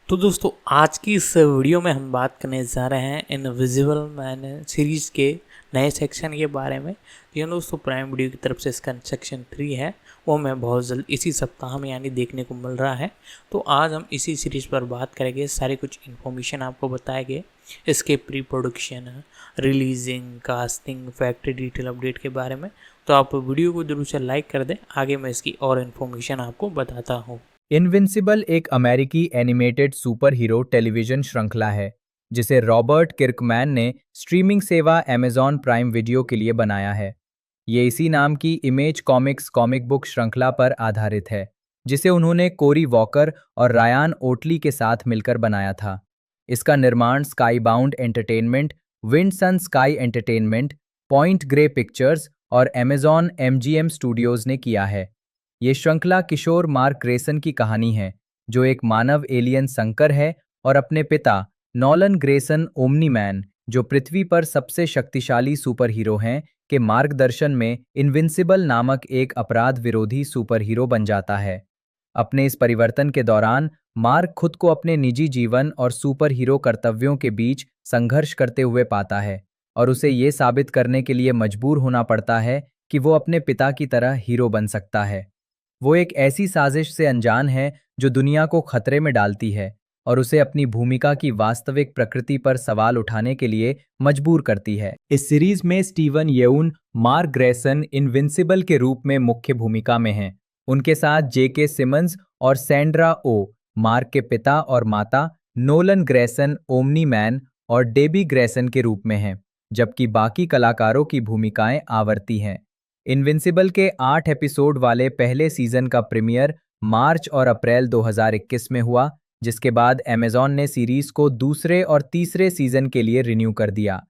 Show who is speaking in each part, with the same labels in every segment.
Speaker 1: तो दोस्तों आज की इस वीडियो में हम बात करने जा रहे हैं इनविजिबल मैन सीरीज़ के नए सेक्शन के बारे में। ये दोस्तों प्राइम वीडियो की तरफ से इसका सेक्शन 3 है, वो हमें बहुत जल्द इसी सप्ताह में यानी देखने को मिल रहा है। तो आज हम इसी सीरीज़ पर बात करेंगे, सारी कुछ इन्फॉर्मेशन आपको बताएंगे इसके pre production, releasing, casting, factory detail update के बारे में। तो आप वीडियो को जरूर से लाइक कर दें, आगे मैं इसकी और इन्फॉर्मेशन आपको बताता हूँ।
Speaker 2: इनविंसिबल एक अमेरिकी एनिमेटेड सुपर हीरो टेलीविजन श्रृंखला है जिसे रॉबर्ट किर्कमैन ने स्ट्रीमिंग सेवा अमेज़न प्राइम वीडियो के लिए बनाया है। ये इसी नाम की इमेज कॉमिक्स कॉमिक बुक श्रृंखला पर आधारित है, जिसे उन्होंने कोरी वॉकर और रायान ओटली के साथ मिलकर बनाया था। इसका निर्माण Skybound Entertainment, Wind Sun Sky Entertainment, Point Grey Pictures और अमेज़न एमजीएम स्टूडियोज ने किया है। ये श्रृंखला किशोर मार्क ग्रेसन की कहानी है, जो एक मानव एलियन संकर है और अपने पिता नॉलन ग्रेसन ओमनी मैन, जो पृथ्वी पर सबसे शक्तिशाली सुपर हीरो हैं, के मार्गदर्शन में इनविंसिबल नामक एक अपराध विरोधी सुपर हीरो बन जाता है। अपने इस परिवर्तन के दौरान मार्क खुद को अपने निजी जीवन और सुपर हीरो कर्तव्यों के बीच संघर्ष करते हुए पाता है और उसे ये साबित करने के लिए मजबूर होना पड़ता है कि वो अपने पिता की तरह हीरो बन सकता है। वो एक ऐसी साजिश से अनजान है जो दुनिया को खतरे में डालती है और उसे अपनी भूमिका की वास्तविक प्रकृति पर सवाल उठाने के लिए मजबूर करती है। इस सीरीज में स्टीवन येउन मार्क ग्रेसन इनविंसिबल के रूप में मुख्य भूमिका में हैं। उनके साथ जेके सिमंस और सैंड्रा ओ मार्क के पिता और माता, नोलन ग्रेसन ओमनी मैन और डेबी ग्रेसन के रूप में हैं, जबकि बाकी कलाकारों की भूमिकाएं आवर्ती हैं। इनविंसिबल के 8 एपिसोड वाले पहले सीजन का प्रीमियर मार्च और अप्रैल 2021 में हुआ, जिसके बाद अमेज़न ने सीरीज को दूसरे और तीसरे सीजन के लिए रिन्यू कर दिया।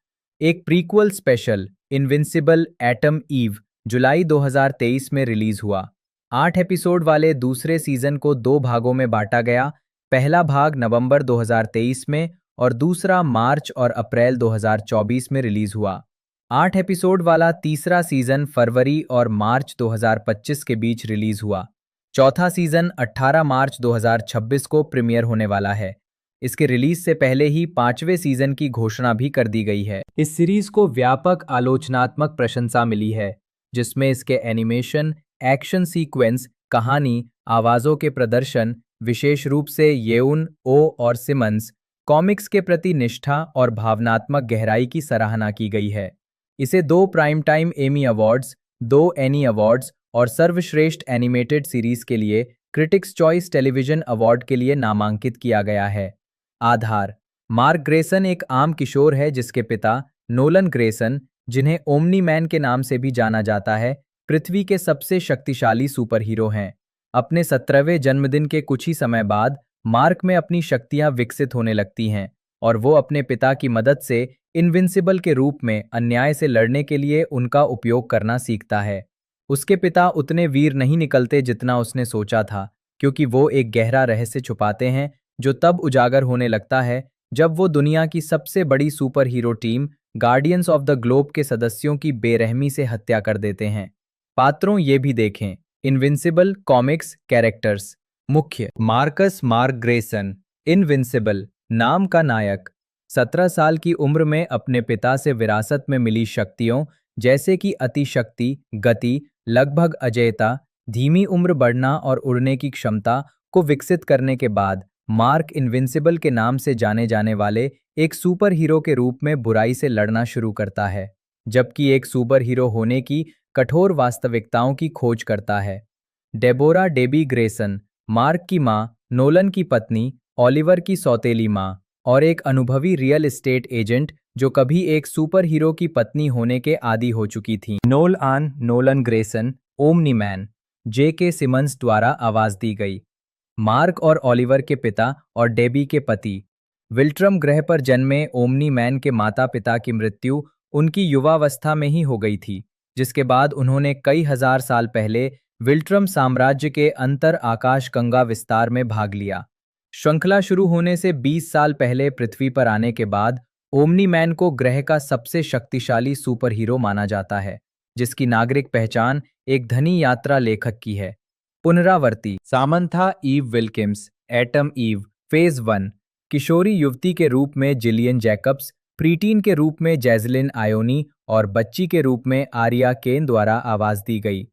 Speaker 2: एक prequel special Invincible Atom Eve जुलाई 2023 में रिलीज हुआ। 8 एपिसोड वाले दूसरे सीजन को 2 भागों में बांटा गया। पहला भाग नवंबर 2023 में और दूसरा मार्च और अप्रैल 2024 में रिलीज हुआ। 8 एपिसोड वाला तीसरा सीजन फरवरी और मार्च 2025 के बीच रिलीज हुआ। चौथा सीजन 18 मार्च 2026 को प्रीमियर होने वाला है। इसके रिलीज से पहले ही 5वें सीजन की घोषणा भी कर दी गई है। इस सीरीज को व्यापक आलोचनात्मक प्रशंसा मिली है, जिसमें इसके एनिमेशन, एक्शन सीक्वेंस, कहानी, आवाजों के प्रदर्शन, विशेष रूप से येउन ओ और सिमंस, कॉमिक्स के प्रति निष्ठा और भावनात्मक गहराई की सराहना की गई है। इसे 2 prime time Emmy awards, 2 any awards और सर्वश्रेष्ठ एनिमेटेड सीरीज के लिए क्रिटिक्स चॉइस टेलीविजन अवार्ड के लिए नामांकित किया गया है। आधार: मार्क ग्रेसन एक आम किशोर है जिसके पिता नोलन ग्रेसन, जिन्हें ओमनी मैन के नाम से भी जाना जाता है, पृथ्वी के सबसे शक्तिशाली सुपर हीरो हैं। अपने 17वें जन्मदिन के कुछ ही समय बाद मार्क में अपनी शक्तियां विकसित होने लगती हैं और वो अपने पिता की मदद से इनविंसिबल के रूप में अन्याय से लड़ने के लिए उनका उपयोग करना सीखता है। उसके पिता उतने वीर नहीं निकलते जितना उसने सोचा था, क्योंकि वो एक गहरा रहस्य छुपाते हैं जो तब उजागर होने लगता है जब वो दुनिया की सबसे बड़ी super hero team guardians of the globe के सदस्यों की बेरहमी से हत्या कर देते हैं। पात्रों ये भी देखें। Invincible comics characters. मुख्य: मार्कस मार्क ग्रेसन, इनविंसिबल नाम का नायक, 17 साल की उम्र में अपने पिता से विरासत में मिली शक्तियों जैसे कि अतिशक्ति, गति, लगभग अजेयता, धीमी उम्र बढ़ना और उड़ने की क्षमता को विकसित करने के बाद मार्क इनविंसिबल के नाम से जाने जाने वाले एक सुपर हीरो के रूप में बुराई से लड़ना शुरू करता है, जबकि एक सुपर हीरो होने की कठोर वास्तविकताओं की खोज करता है। डेबोरा डेबी ग्रेसन, मार्क की माँ, नोलन की पत्नी, ओलिवर की सौतेली माँ और एक अनुभवी रियल एस्टेट एजेंट जो कभी एक सुपर हीरो की पत्नी होने के आदी हो चुकी थीं। नोलन ग्रेसन, ओमनी मैन, जेके सिमंस द्वारा आवाज दी गई। मार्क और ओलिवर के पिता और डेबी के पति। विल्ट्रम ग्रह पर जन्मे ओमनी मैन के माता पिता की मृत्यु उनकी युवावस्था में ही हो गई थी, जिसके बाद उन्होंने कई हजार साल पहले विल्ट्रम साम्राज्य के अंतर आकाश गंगा विस्तार में भाग लिया। श्रृंखला शुरू होने से 20 साल पहले पृथ्वी पर आने के बाद ओमनी मैन को ग्रह का सबसे शक्तिशाली सुपर हीरो माना जाता है, जिसकी नागरिक पहचान एक धनी यात्रा लेखक की है। पुनरावर्ती: Samantha Eve Wilkins, Atom Eve, phase 1, किशोरी युवती के रूप में जिलियन जैकब्स, प्रीटीन के रूप में जैज़लिन आयोनी और बच्ची के रूप में आर्या केन द्वारा आवाज दी गई।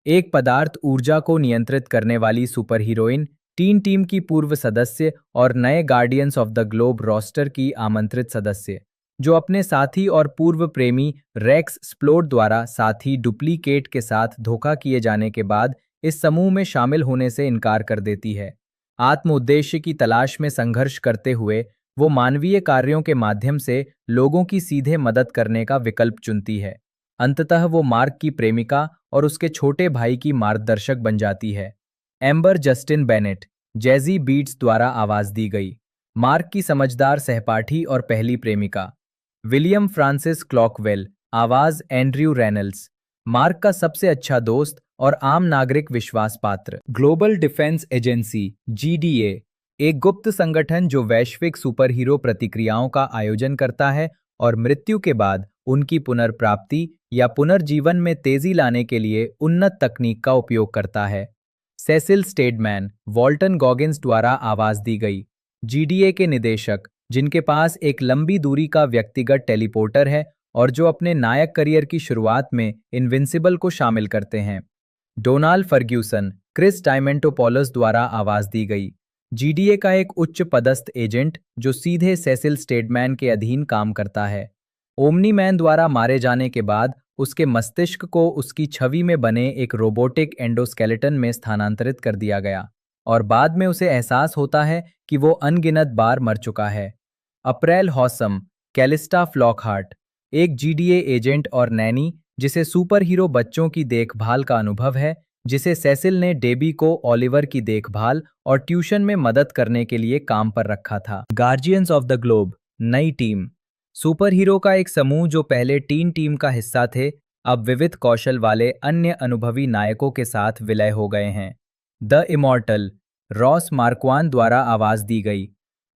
Speaker 2: एक पदार्थ ऊर्जा को नियंत्रित करने वाली सुपर हीरोइन, टीन टीम की पूर्व सदस्य और नए Guardians of the Globe roster की आमंत्रित सदस्य, जो अपने साथी और पूर्व प्रेमी रेक्स स्प्लोड द्वारा साथी डुप्लीकेट के साथ धोखा किए जाने के बाद इस समूह में शामिल होने से इनकार कर देती है। आत्म उद्देश्य की तलाश में संघर्ष करते हुए वो मानवीय कार्यों के माध्यम से लोगों की सीधे मदद करने का विकल्प चुनती है। अंततः वो मार्क की प्रेमिका और उसके छोटे भाई की मार्गदर्शक बन जाती है। Amber Justin Bennett, Jazzy Beats द्वारा आवाज दी गई। मार्क की समझदार सहपाठी और पहली प्रेमिका। विलियम फ्रांसिस क्लॉकवेल, आवाज एंड्रयू रेनल्ड्स, मार्क का सबसे अच्छा दोस्त और आम नागरिक विश्वास पात्र। ग्लोबल डिफेंस एजेंसी (GDA) एक गुप्त संगठन जो वैश्विक सुपर हीरो प्रतिक्रियाओं का आयोजन करता है और मृत्यु के बाद उनकी पुनर्प्राप्ति या पुनर्जीवन में तेजी लाने के लिए उन्नत तकनीक का उपयोग करता है। सेसिल स्टेडमैन, वॉल्टन गॉगिन्स द्वारा आवाज दी गई। GDA के निदेशक, जिनके पास एक लंबी दूरी का व्यक्तिगत टेलीपोर्टर है और जो अपने नायक करियर की शुरुआत में इनविंसिबल को शामिल करते हैं। डोनाल्ड फर्ग्यूसन, क्रिस डायमेंटोपोलस द्वारा आवाज दी गई। GDA का एक उच्च पदस्थ एजेंट जो सीधे सेसिल स्टेडमैन के अधीन काम करता है। ओमनी मैन द्वारा मारे जाने के बाद उसके मस्तिष्क को उसकी छवि में बने एक रोबोटिक एंडोस्केलेटन में स्थानांतरित कर दिया गया और बाद में उसे एहसास होता है कि वो अनगिनत बार मर चुका है। अप्रैल हॉसम, कैलिस्टा फ्लॉकहार्ट, एक GDA एजेंट और नैनी जिसे सुपर हीरो बच्चों की देखभाल का अनुभव है, जिसे सेसिल ने डेबी को ओलिवर की देखभाल और ट्यूशन में मदद करने के लिए काम पर रखा था। गार्जियंस ऑफ द ग्लोब, नई टीम, सुपर हीरो का एक समूह जो पहले टीन टीम का हिस्सा थे, अब विविध कौशल वाले अन्य अनुभवी नायकों के साथ विलय हो गए हैं। द इमॉर्टल, रॉस मार्क्वान द्वारा आवाज दी गई।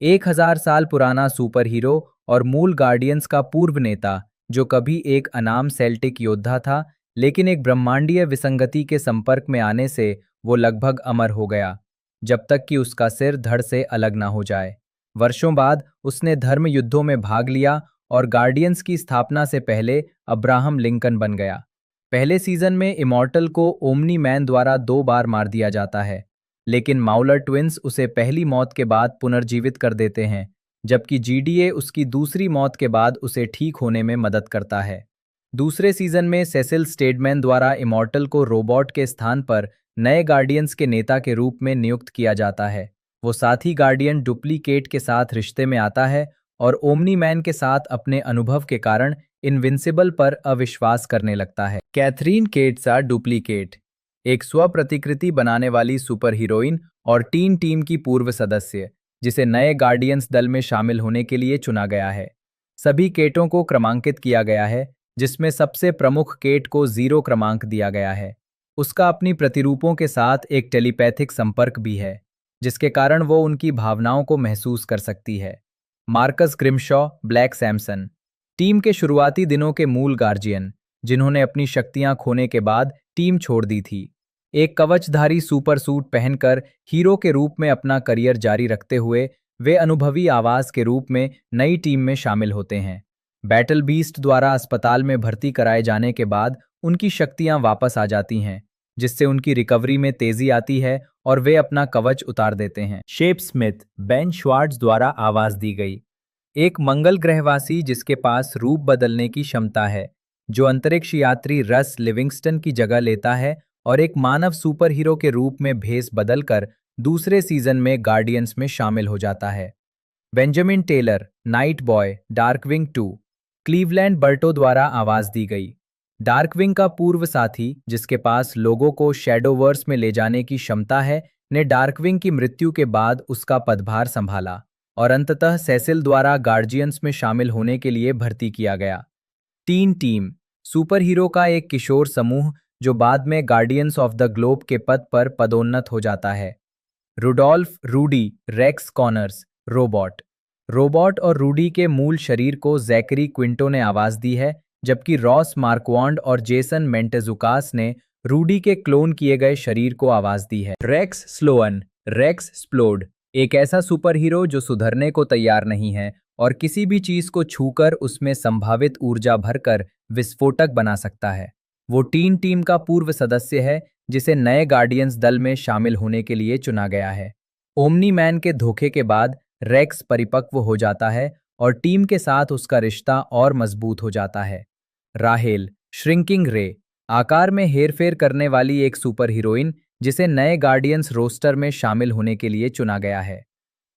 Speaker 2: 1000 साल पुराना सुपर हीरो और मूल गार्डियंस का पूर्व नेता, जो कभी एक अनाम सेल्टिक योद्धा था, लेकिन एक ब्रह्मांडीय विसंगति के संपर्क में आने से वो लगभग अमर हो गया, जब तक कि उसका सिर धड़ से अलग ना हो जाए। वर्षों बाद उसने धर्म युद्धों में भाग लिया और गार्डियंस की स्थापना से पहले अब्राहम लिंकन बन गया। पहले सीजन में इमॉर्टल को ओमनी मैन द्वारा 2 बार मार दिया जाता है, लेकिन माउलर ट्विंस उसे पहली मौत के बाद पुनर्जीवित कर देते हैं, जबकि GDA उसकी दूसरी मौत के बाद उसे ठीक होने में मदद करता है। दूसरे सीजन में सेसिल स्टेडमैन द्वारा इमॉर्टल को रोबोट के स्थान पर नए गार्डियंस के नेता के रूप में नियुक्त किया जाता है। वो साथी गार्डियन डुप्लीकेट के साथ रिश्ते में आता है और ओमनी मैन के साथ अपने अनुभव के कारण इनविंसिबल पर अविश्वास करने लगता है। कैथरीन केटसा डुप्लीकेट, एक स्वप्रतिकृति बनाने वाली सुपर हीरोइन और टीन टीम की पूर्व सदस्य, जिसे नए गार्डियंस दल में शामिल होने के लिए चुना गया है। सभी केटों को क्रमांकित किया गया है, जिसमें सबसे प्रमुख केट को 0 क्रमांक दिया गया है। उसका अपनी प्रतिरूपों के साथ एक टेलीपैथिक संपर्क भी है, जिसके कारण वो उनकी भावनाओं को महसूस कर सकती है। मार्कस ग्रिमशॉ, ब्लैक सैमसन, टीम के शुरुआती दिनों के मूल गार्जियन, जिन्होंने अपनी शक्तियां खोने के बाद टीम छोड़ दी थी। एक कवचधारी सुपर सूट पहनकर हीरो के रूप में अपना करियर जारी रखते हुए वे अनुभवी आवाज के रूप में नई टीम में शामिल होते हैं। बैटल बीस्ट द्वारा अस्पताल में भर्ती कराए जाने के बाद उनकी शक्तियां वापस आ जाती हैं, जिससे उनकी रिकवरी में तेजी आती है और वे अपना कवच उतार देते हैं। शेप स्मिथ, बेन श्वार्ट्ज द्वारा आवाज दी गई। एक मंगल ग्रहवासी जिसके पास रूप बदलने की क्षमता है, जो अंतरिक्ष यात्री रस लिविंगस्टन की जगह लेता है और एक मानव सुपर हीरो के रूप में भेस बदलकर दूसरे सीजन में गार्डियंस में शामिल हो जाता है। Benjamin Taylor, Night Boy, Darkwing 2, Cleveland Berto द्वारा आवाज दी गई। डार्कविंग का पूर्व साथी, जिसके पास लोगों को शैडोवर्स में ले जाने की क्षमता है, ने डार्कविंग की मृत्यु के बाद उसका पदभार संभाला और अंततः सेसिल द्वारा गार्जियंस में शामिल होने के लिए भर्ती किया गया। टीन टीम, सुपर हीरो का एक किशोर समूह जो बाद में गार्डियंस ऑफ द ग्लोब के पद पर पदोन्नत हो जाता है। Rudolph, Rudy, Rex Connors, robot और रूडी के मूल शरीर को जैकरी क्विंटो ने आवाज दी है, जबकि रॉस मार्क्वांड और जेसन मेंटेजुकास ने रूडी के क्लोन किए गए शरीर को आवाज दी है। रेक्स स्लोअन, रेक्स स्प्लोड, एक ऐसा सुपर हीरो जो सुधरने को तैयार नहीं है और किसी भी चीज को छूकर उसमें संभावित ऊर्जा भरकर विस्फोटक बना सकता है। वो टीन टीम का पूर्व सदस्य है जिसे नए गार्डियंस दल में शामिल होने के लिए चुना गया है। ओमनी मैन के धोखे के बाद रेक्स परिपक्व हो जाता है और टीम के साथ उसका रिश्ता और मजबूत हो जाता है। राहेल, श्रिंकिंग रे, आकार में हेरफेर करने वाली एक सुपर हीरोइन जिसे नए गार्डियंस रोस्टर में शामिल होने के लिए चुना गया है।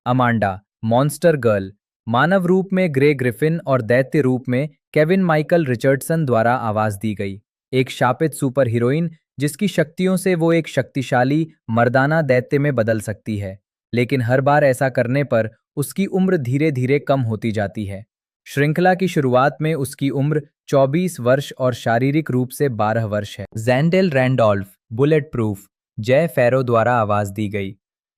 Speaker 2: अमांडा, मॉन्स्टर गर्ल, मानव रूप में ग्रे ग्रिफिन और दैत्य रूप में केविन माइकल रिचर्डसन द्वारा आवाज दी गई। एक शापित सुपर हीरोइन जिसकी शक्तियों से वो एक शक्तिशाली मर्दाना दैत्य में बदल सकती है, लेकिन हर बार ऐसा करने पर उसकी उम्र धीरे धीरे कम होती जाती है। श्रृंखला की शुरुआत में उसकी उम्र 24 वर्ष और शारीरिक रूप से 12 वर्ष है। जैंडेल रैंडोल्फ, बुलेट प्रूफ, जय फैरो द्वारा आवाज दी गई।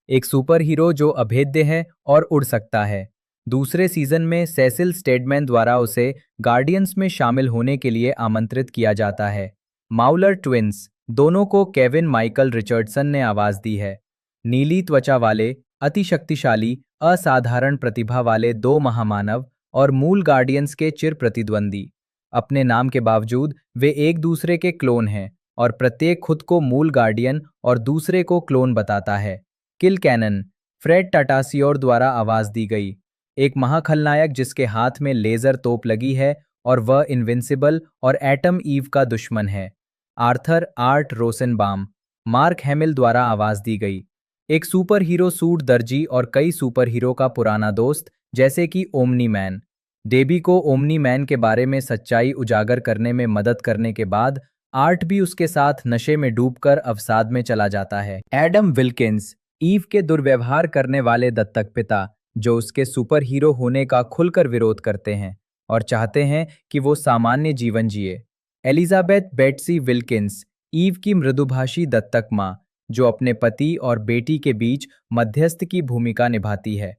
Speaker 2: एक सुपर हीरो जो अभेद्य है और उड़ सकता है। दूसरे सीजन में सेसिल स्टेडमैन द्वारा उसे गार्डियंस में शामिल होने के लिए आमंत्रित किया जाता है। माउलर ट्विंस, दोनों को केविन माइकल रिचर्डसन ने आवाज दी है। नीली त्वचा वाले, अति शक्तिशाली, असाधारण प्रतिभा वाले दो महामानव और मूल गार्डियंस के चिर प्रतिद्वंदी। अपने नाम के बावजूद वे एक दूसरे के क्लोन हैं और प्रत्येक खुद को मूल गार्डियन और दूसरे को क्लोन बताता है। किल कैनन, फ्रेड टाटासियोर द्वारा आवाज दी गई। एक महाखलनायक जिसके हाथ में लेजर तोप लगी है और वह इनविंसिबल और एटम ईव का दुश्मन है। आर्थर आर्ट रोसेनबाम, मार्क हैमिल द्वारा आवाज दी गई। एक सुपर हीरो सूट दर्जी और कई सुपर हीरो का पुराना दोस्त जैसे कि ओमनी मैन। डेबी को ओमनी मैन के बारे में सच्चाई उजागर करने में मदद करने के बाद आर्ट भी उसके साथ नशे में डूबकर अवसाद में चला जाता है। एडम विल्किंस, ईव के दुर्व्यवहार करने वाले दत्तक पिता जो उसके सुपर हीरो होने का खुलकर विरोध करते हैं और चाहते हैं कि वो सामान्य जीवन जिए। एलिजाबेथ बेट्सी विल्किंस, ईव की मृदुभाषी दत्तक माँ जो अपने पति और बेटी के बीच मध्यस्थ की भूमिका निभाती है।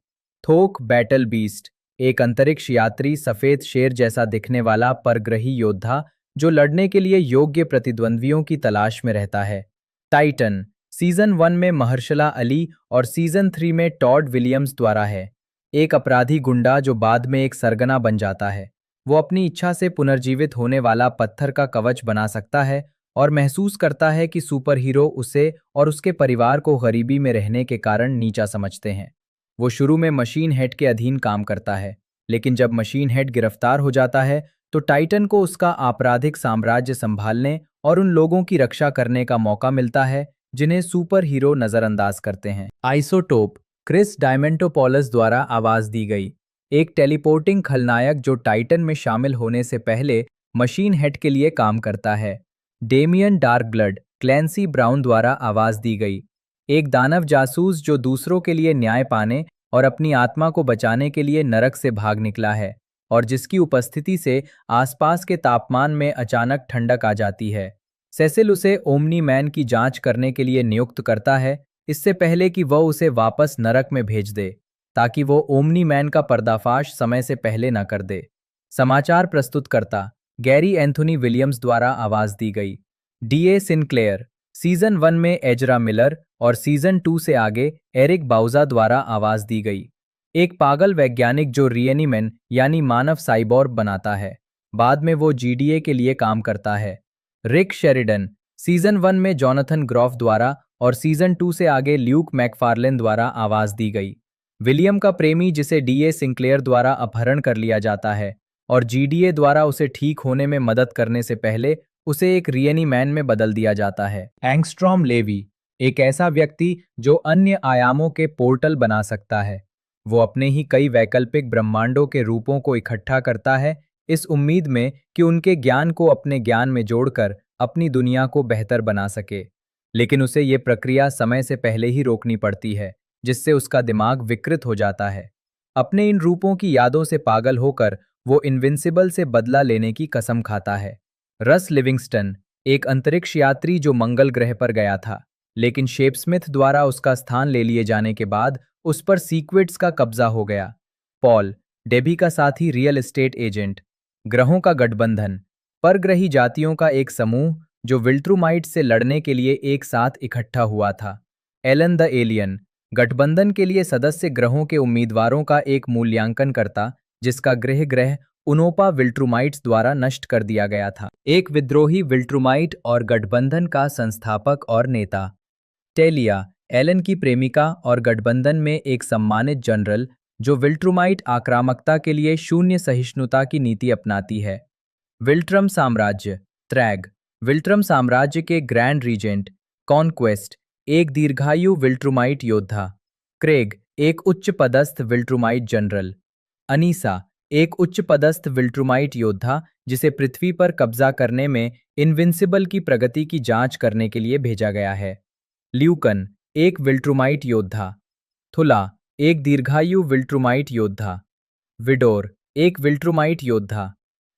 Speaker 2: थोक बैटल बीस्ट, एक अंतरिक्ष यात्री सफेद शेर जैसा दिखने वाला परग्रही योद्धा जो लड़ने के लिए योग्य प्रतिद्वंद्वियों की तलाश में रहता है। टाइटन, सीजन 1 में महर्शला अली और सीजन 3 में टॉड विलियम्स द्वारा है। एक अपराधी गुंडा जो बाद में एक सरगना बन जाता है। वो अपनी इच्छा से पुनर्जीवित होने वाला पत्थर का कवच बना सकता है और महसूस करता है कि सुपर हीरो उसे और उसके परिवार को गरीबी में रहने के कारण नीचा समझते हैं। वो शुरू में मशीन हेड के अधीन काम करता है, लेकिन जब मशीन हेड गिरफ्तार हो जाता है तो टाइटन को उसका आपराधिक साम्राज्य संभालने और उन लोगों की रक्षा करने का मौका मिलता है जिन्हें सुपर हीरो नजरअंदाज करते हैं। आइसोटोप, क्रिस डायमेंटोपौलस द्वारा आवाज दी गई। एक टेलीपोर्टिंग खलनायक जो टाइटन में शामिल होने से पहले मशीन हेड के लिए काम करता है। डेमियन डार्कब्लड, क्लैंसी ब्राउन द्वारा आवाज दी गई। एक दानव जासूस जो दूसरों के लिए न्याय पाने और अपनी आत्मा को बचाने के लिए नरक से भाग निकला है और जिसकी उपस्थिति से आसपास के तापमान में अचानक ठंडक आ जाती है। सेसिल उसे ओमनी मैन की जांच करने के लिए नियुक्त करता है इससे पहले कि वह उसे वापस नरक में भेज दे, ताकि वो ओमनी मैन का पर्दाफाश समय से पहले न कर दे। समाचार प्रस्तुतकर्ता गैरी एंथोनी विलियम्स द्वारा आवाज दी गई। डीए सिनक्लेयर, सीजन 1 में एजरा मिलर और सीजन 2 से आगे एरिक बाउजा द्वारा आवाज दी गई। एक पागल वैज्ञानिक जो रिएनिमैन यानी मानव साइबोर्ग बनाता है, बाद में वो जीडीए के लिए काम करता है। रिक शेरिडन, सीजन 1 में जॉनथन ग्रॉफ द्वारा और सीजन 2 से आगे ल्यूक मैकफार्लेन द्वारा आवाज दी गई। विलियम का प्रेमी जिसे डीए सिंक्लेयर द्वारा अपहरण कर लिया जाता है और जीडीए द्वारा उसे ठीक होने में मदद करने से पहले उसे एक रिएनिमैन में बदल दिया जाता है। एंगस्ट्रॉम लेवी, एक ऐसा व्यक्ति जो अन्य आयामों के पोर्टल बना सकता है। वो अपने ही कई वैकल्पिक ब्रह्मांडों के रूपों को इकट्ठा करता है इस उम्मीद में कि उनके ज्ञान को अपने ज्ञान में जोड़कर अपनी दुनिया को बेहतर बना सके, लेकिन उसे ये प्रक्रिया समय से पहले ही रोकनी पड़ती है जिससे उसका दिमाग विकृत हो जाता है। अपने इन रूपों की यादों से पागल होकर वो इनविंसिबल से बदला लेने की कसम खाता है। रस लिविंगस्टन, एक अंतरिक्ष यात्री जो मंगल ग्रह पर गया था, लेकिन शेपस्मिथ द्वारा उसका स्थान ले लिए जाने के बाद उस पर सीक्विड्स का कब्जा हो गया। पॉल, डेबी का साथी रियल एस्टेट एजेंट, ग्रहों का गठबंधन, परग्रही जातियों का एक समूह जो विल्ट्रूमाइट से लड़ने के लिए एक साथ इकट्ठा हुआ था। एलन द एलियन, गठबंधन के लिए सदस्य ग्रहों के उम्मीदवारों का एक मूल्यांकन करता, जिसका ग्रह उनोपा विल्ट्रुमाइट्स द्वारा नष्ट कर दिया गया था। एक विद्रोही विल्ट्रुमाइट और गठबंधन का संस्थापक और नेता। टेलिया, एलन की प्रेमिका और गठबंधन में एक सम्मानित जनरल जो विल्ट्रुमाइट आक्रामकता के लिए शून्य सहिष्णुता की नीति अपनाती है। विल्ट्रम साम्राज्य। त्रैग, विल्ट्रम साम्राज्य के ग्रैंड रीजेंट। कॉन्क्वेस्ट, एक दीर्घायु विल्ट्रुमाइट योद्धा। क्रेग, एक उच्च पदस्थ विल्ट्रुमाइट जनरल। अनीसा, एक उच्च पदस्थ विल्ट्रुमाइट योद्धा जिसे पृथ्वी पर कब्जा करने में इनविंसिबल की प्रगति की जांच करने के लिए भेजा गया है। ल्यूकन, एक विल्ट्रुमाइट योद्धा। थुला, एक दीर्घायु विल्ट्रुमाइट योद्धा। विडोर, एक विल्ट्रुमाइट योद्धा।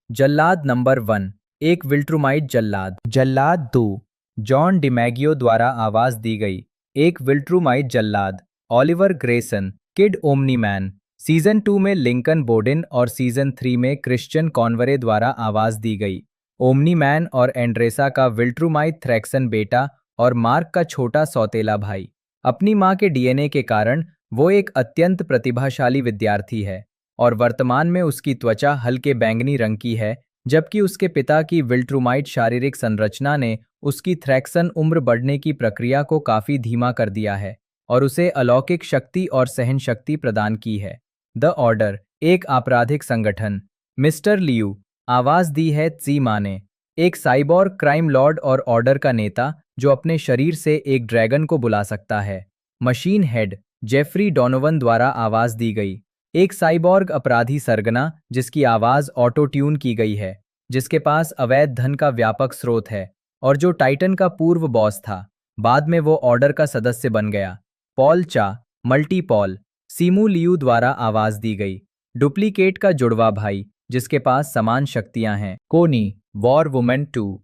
Speaker 2: जल्लाद नंबर 1, एक विल्ट्रुमाइट जल्लाद। जल्लाद 2, जॉन डिमैगियो द्वारा आवाज दी गई, एक विल्ट्रुमाइट जल्लाद। Oliver Grayson, Kid Omni Man. Season 2 में लिंकन बोडिन और सीजन 3 में क्रिश्चियन कॉनवरे द्वारा आवाज दी गई। ओमनी मैन और एंड्रेसा का विल्ट्रुमाइट थ्रैक्सन बेटा और मार्क का छोटा सौतेला भाई। अपनी मां के डीएनए के कारण वो एक अत्यंत प्रतिभाशाली विद्यार्थी है और वर्तमान में उसकी त्वचा हल्के बैंगनी रंग की है, जबकि उसके पिता की विल्ट्रुमाइट शारीरिक संरचना ने उसकी थ्रैक्सन उम्र बढ़ने की प्रक्रिया को काफी धीमा कर दिया है और उसे अलौकिक शक्ति और सहन शक्ति प्रदान की है। द ऑर्डर, एक आपराधिक संगठन। मिस्टर लियू, आवाज दी है त्सी मा ने, एक साइबोर्ग क्राइम लॉर्ड और ऑर्डर का नेता जो अपने शरीर से एक ड्रैगन को बुला सकता है। मशीन हेड, जेफरी डोनोवन द्वारा आवाज दी गई, एक साइबोर्ग अपराधी सरगना जिसकी आवाज ऑटो ट्यून की गई है, जिसके पास अवैध धन का व्यापक स्रोत है और जो टाइटन का पूर्व बॉस था। बाद में वो ऑर्डर का सदस्य बन गया। पॉल चा, मल्टी पॉल, सीमू लियू द्वारा आवाज दी गई, डुप्लीकेट का जुड़वा भाई जिसके पास समान शक्तियां हैं। कोनी, वॉर वुमन 2,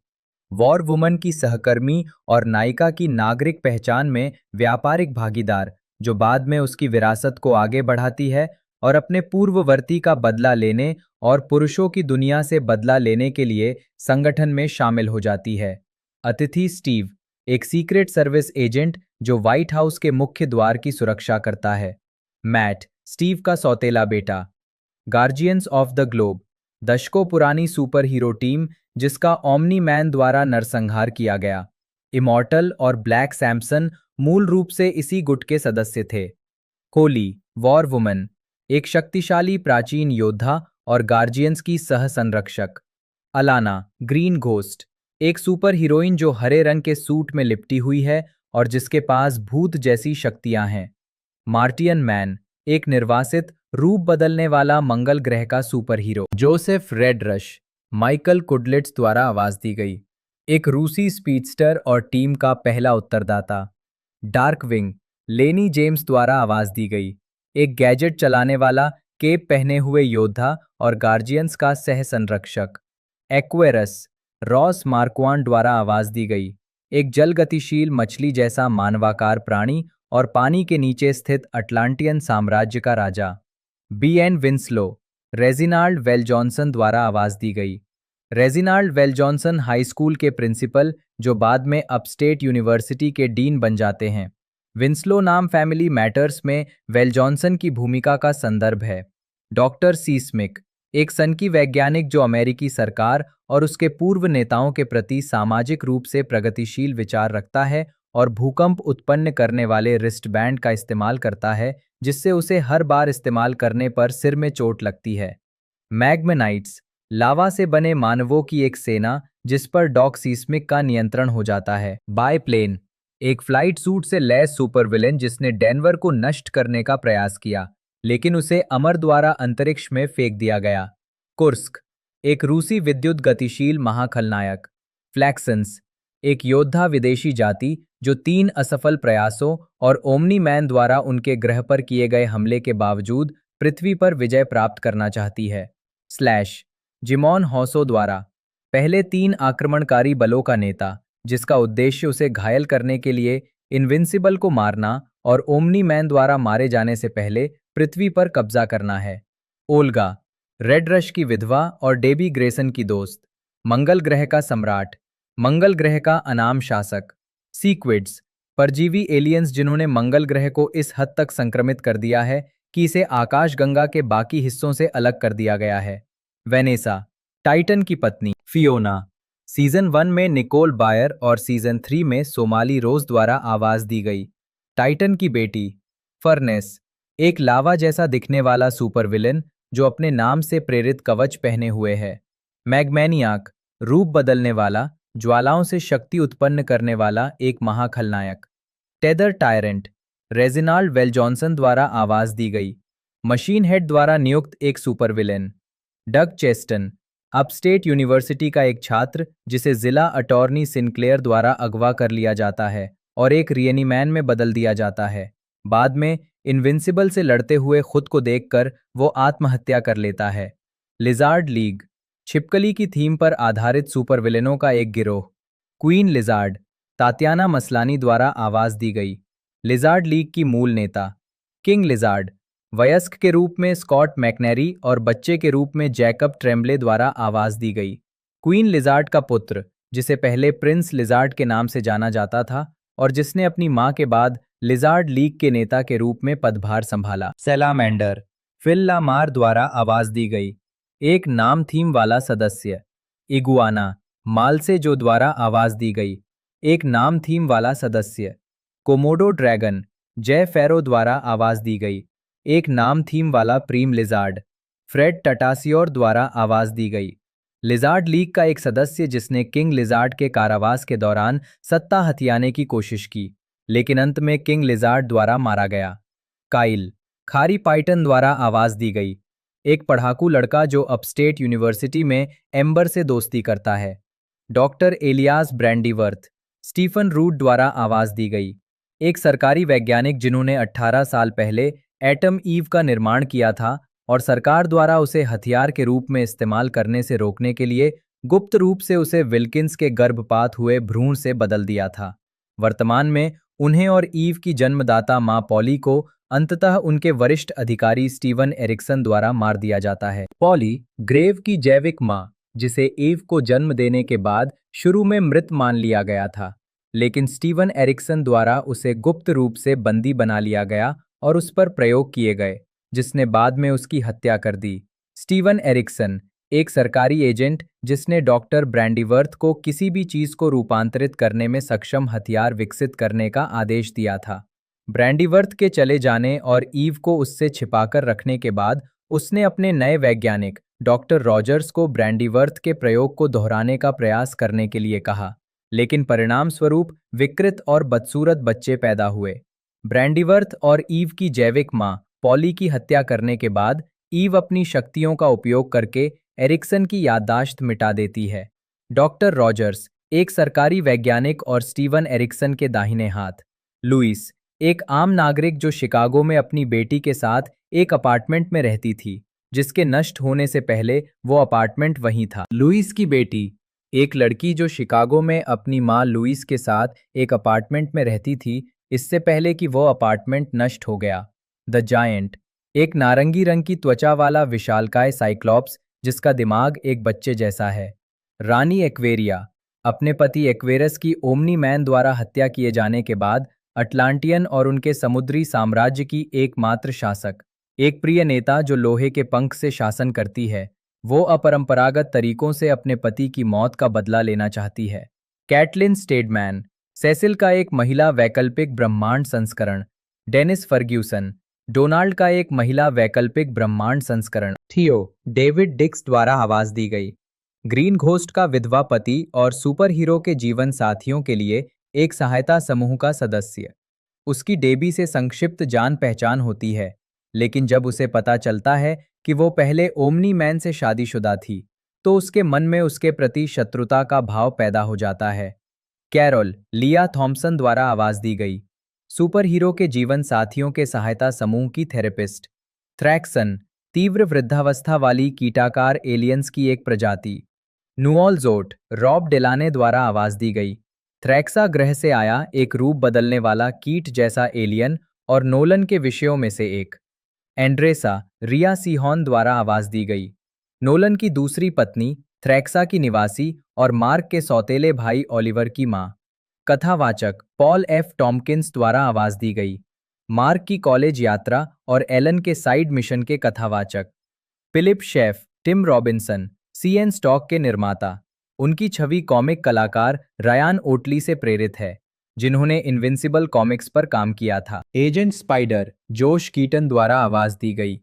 Speaker 2: वॉर वुमन की सहकर्मी और नायिका की नागरिक पहचान में व्यापारिक भागीदार, जो बाद में उसकी विरासत को आगे बढ़ाती है और अपने पूर्ववर्ती का बदला लेने और पुरुषों की दुनिया से बदला लेने के लिए संगठन में शामिल हो जाती है। अतिथि स्टीव, एक सीक्रेट सर्विस एजेंट जो व्हाइट हाउस के मुख्य द्वार की सुरक्षा करता है। मैट, स्टीव का सौतेला बेटा। गार्जियंस ऑफ द ग्लोब, दशकों पुरानी सुपर हीरो टीम जिसका ओमनी मैन द्वारा नरसंहार किया गया। इमॉर्टल और ब्लैक सैमसन मूल रूप से इसी गुट के सदस्य थे। कोली, वॉर वुमन, एक शक्तिशाली प्राचीन योद्धा और गार्जियंस की सह संरक्षक। अलाना, ग्रीन घोस्ट, एक सुपर हीरोइन जो हरे रंग के सूट में लिपटी हुई है और जिसके पास भूत जैसी शक्तियां हैं। मार्टियन मैन, एक निर्वासित रूप बदलने वाला मंगल ग्रह का सुपर हीरो। जोसेफ रेडरश, माइकल कुडलिट्स द्वारा आवाज दी गई, एक रूसी स्पीडस्टर और टीम का पहला उत्तरदाता। डार्कविंग, लेनी जेम्स द्वारा आवाज दी गई, एक गैजेट चलाने वाला केप पहने हुए योद्धा और गार्जियंस का सह संरक्षक। एक्वेरस, रॉस मार्क्वान द्वारा आवाज दी गई, एक जल गतिशील मछली जैसा मानवाकार प्राणी और पानी के नीचे स्थित अटलांटियन साम्राज्य का राजा। B N. Winslow, Reginald Vel Johnson द्वारा आवाज दी गई, Reginald Vel Johnson high school के प्रिंसिपल जो बाद में अपस्टेट यूनिवर्सिटी के डीन बन जाते हैं। विंस्लो नाम फैमिली मैटर्स में वेल जॉनसन की भूमिका का संदर्भ है। डॉक्टर सीस्मिक, एक सनकी वैज्ञानिक जो अमेरिकी सरकार और उसके पूर्व नेताओं के प्रति सामाजिक रूप से प्रगतिशील विचार रखता है और भूकंप उत्पन्न करने वाले रिस्टबैंड का इस्तेमाल करता है जिससे उसे हर बार इस्तेमाल करने पर सिर में चोट लगती है। मैग्मेनाइट्स, लावा से बने मानवों की एक सेना जिस पर डॉक सीस्मिक का नियंत्रण हो जाता है। बायप्लेन, एक फ्लाइट सूट से लैस सुपरविलेन जिसने डेनवर को नष्ट करने का प्रयास किया लेकिन उसे अमर द्वारा अंतरिक्ष में फेंक दिया गया। कुर्स्क, एक रूसी विद्युत गतिशील महाखलनायक। फ्लैक्सन्स, एक योद्धा विदेशी जाति जो 3 असफल प्रयासों और ओमनी मैन द्वारा उनके ग्रह पर किए गए हमले के बावजूद पृथ्वी पर विजय प्राप्त करना चाहती है। स्लैश, जिमॉन हौसो द्वारा पहले 3 आक्रमणकारी बलों का नेता जिसका उद्देश्य उसे घायल करने के लिए इनविंसिबल को मारना और ओमनी मैन द्वारा मारे जाने से पहले पृथ्वी पर कब्जा करना है। ओल्गा, रेड रश की विधवा और डेबी ग्रेसन की दोस्त। मंगल ग्रह का सम्राट, मंगल ग्रह का अनाम शासक। सीक्विड्स, परजीवी एलियंस जिन्होंने मंगल ग्रह को इस हद तक संक्रमित कर दिया है कि इसे आकाशगंगा के बाकी हिस्सों से अलग कर दिया गया है। वेनेसा, टाइटन की पत्नी। फियोना, सीजन 1 में निकोल बायर और सीजन 3 में सोमाली रोज द्वारा आवाज दी गई। टाइटन की बेटी। फर्नेस, एक लावा जैसा दिखने वाला सुपर विलेन जो अपने नाम से प्रेरित कवच पहने हुए है। मैग्मैनियाक, रूप बदलने वाला, ज्वालाओं से शक्ति उत्पन्न करने वाला एक महाखलनायक। Tether Tyrant, Reginald Vel Johnson द्वारा आवाज दी गई। मशीन हेड द्वारा नियुक्त एक super villain. Doug Cheston, Upstate University का एक छात्र जिसे जिला अटॉर्नी सिनक्लेयर द्वारा अगवा कर लिया जाता है और एक रियनीमैन में बदल दिया जाता है। बाद में इनविंसिबल से लड़ते हुए खुद को देखकर वो आत्महत्या कर लेता है। लिजार्ड लीग, छिपकली की थीम पर आधारित सुपर विलेनों का एक गिरोह। क्वीन लिजार्ड, तात्याना मसलानी द्वारा आवाज दी गई। लिजार्ड लीग की मूल नेता। किंग लिजार्ड, वयस्क के रूप में स्कॉट मैकनेरी और बच्चे के रूप में जैकब ट्रेम्बले द्वारा आवाज दी गई। क्वीन लिजार्ड का पुत्र, जिसे पहले प्रिंस लिजार्ड के नाम से जाना जाता था और जिसने अपनी मां के बाद लिजार्ड लीग के नेता के रूप में पदभार संभाला। सैलामेंडर, फिल लामार द्वारा आवाज दी गई। एक नाम थीम वाला सदस्य। इगुआना, मालसे जो द्वारा आवाज दी गई। एक नाम थीम वाला सदस्य। कोमोडो ड्रैगन, जय फैरो द्वारा आवाज दी गई। एक नाम थीम वाला प्रीम लिजार्ड। फ्रेड टटासियोर द्वारा आवाज दी गई। लिजार्ड लीग का एक सदस्य जिसने किंग लिजार्ड के कारावास के दौरान सत्ता हथियाने की कोशिश की, लेकिन अंत में किंग लिजार्ड द्वारा मारा गया। काइल, खारी पाइटन द्वारा आवाज दी गई। एक पढ़ाकू लड़का जो अपस्टेट यूनिवर्सिटी में एम्बर से दोस्ती करता है। डॉक्टर एलियास ब्रैंडीवर्थ, स्टीफन रूट द्वारा आवाज दी गई। एक सरकारी वैज्ञानिक जिन्होंने 18 साल पहले एटम ईव का निर्माण किया था और सरकार द्वारा उसे हथियार के रूप में इस्तेमाल करने से रोकने के लिए गुप्त रूप से उसे विल्किंस के गर्भपात हुए भ्रूण से बदल दिया था। वर्तमान में उन्हें और ईव की जन्मदाता मां पॉली को अंततः उनके वरिष्ठ अधिकारी स्टीवन एरिक्सन द्वारा मार दिया जाता है। पॉली, ग्रेव की जैविक मां, जिसे ईव को जन्म देने के बाद शुरू में मृत मान लिया गया था, लेकिन स्टीवन एरिक्सन द्वारा उसे गुप्त रूप से बंदी बना लिया गया और उस पर प्रयोग किए गए, जिसने बाद में उसकी हत्या कर दी। स्टीवन एरिक्सन, एक सरकारी एजेंट जिसने डॉक्टर ब्रैंडीवर्थ को किसी भी चीज को रूपांतरित करने में सक्षम हथियार विकसित करने का आदेश दिया था। ब्रैंडीवर्थ के चले जाने और ईव को उससे छिपाकर रखने के बाद उसने अपने नए वैज्ञानिक डॉक्टर रॉजर्स को ब्रैंडीवर्थ के प्रयोग को दोहराने का प्रयास करने के लिए कहा, लेकिन परिणाम स्वरूप विकृत और बदसूरत बच्चे पैदा हुए। ब्रैंडीवर्थ और ईव की जैविक मां पॉली की हत्या करने के बाद ईव अपनी शक्तियों का उपयोग करके एरिक्सन की याददाश्त मिटा देती है। डॉक्टर रॉजर्स, एक सरकारी वैज्ञानिक और स्टीवन एरिक्सन के दाहिने हाथ। लुइस, एक आम नागरिक जो शिकागो में अपनी बेटी के साथ एक अपार्टमेंट में रहती थी, जिसके नष्ट होने से पहले वो अपार्टमेंट वहीं था। लुइस की बेटी, एक लड़की जो शिकागो में अपनी मां लुइस के साथ एक अपार्टमेंट में रहती थी इससे पहले कि वो अपार्टमेंट नष्ट हो गया। द जायंट, एक नारंगी रंग की त्वचा वाला विशालकाय साइक्लॉप्स जिसका दिमाग एक बच्चे जैसा है। रानी एक्वेरिया, अपने पति एक्वेरस की ओमनी मैन द्वारा हत्या किए जाने के बाद अटलांटियन और उनके समुद्री साम्राज्य की एकमात्र शासक। एक प्रिय नेता जो लोहे के पंख से शासन करती है, वो अपरंपरागत तरीकों से अपने पति की मौत का बदला लेना चाहती है। कैटलिन स्टेडमैन, सेसिल का एक महिला वैकल्पिक ब्रह्मांड संस्करण। डेनिस फर्ग्यूसन, डोनाल्ड का एक महिला वैकल्पिक ब्रह्मांड संस्करण। थियो, डेविड डिक्स द्वारा आवाज दी गई। ग्रीन घोस्ट का विधवा पति और सुपर हीरो के जीवन साथियों के लिए एक सहायता समूह का सदस्य। उसकी डेबी से संक्षिप्त जान पहचान होती है, लेकिन जब उसे पता चलता है कि वो पहले ओमनी मैन से शादीशुदा थी, तो उसके मन में उसके प्रति शत्रुता का भाव पैदा हो जाता है। कैरोल, लिया थॉम्पसन द्वारा आवाज दी गई। सुपर हीरो के जीवन साथियों के सहायता समूह की थेरेपिस्ट। थ्रैक्सन, तीव्र वृद्धावस्था वाली कीटाकार एलियंस की एक प्रजाति। नुओलजोट, रॉब डेलाने द्वारा आवाज दी गई। थ्रैक्सा ग्रह से आया एक रूप बदलने वाला कीट जैसा एलियन और नोलन के विषयों में से एक। एंड्रेसा, रिया सीहॉन द्वारा आवाज दी गई। नोलन की दूसरी पत्नी, थ्रैक्सा की निवासी और मार्क के सौतेले भाई ओलिवर की मां। कथावाचक पॉल एफ टॉम्किंस द्वारा आवाज दी गई। मार्क की कॉलेज यात्रा और एलन के साइड मिशन के कथावाचक Philip Sheff, Tim Robinson, CN stock के निर्माता। उनकी छवि कॉमिक कलाकार रायान ओटली से प्रेरित है, जिन्होंने इनविंसिबल कॉमिक्स पर काम किया था। एजेंट स्पाइडर जोश कीटन द्वारा आवाज दी गई।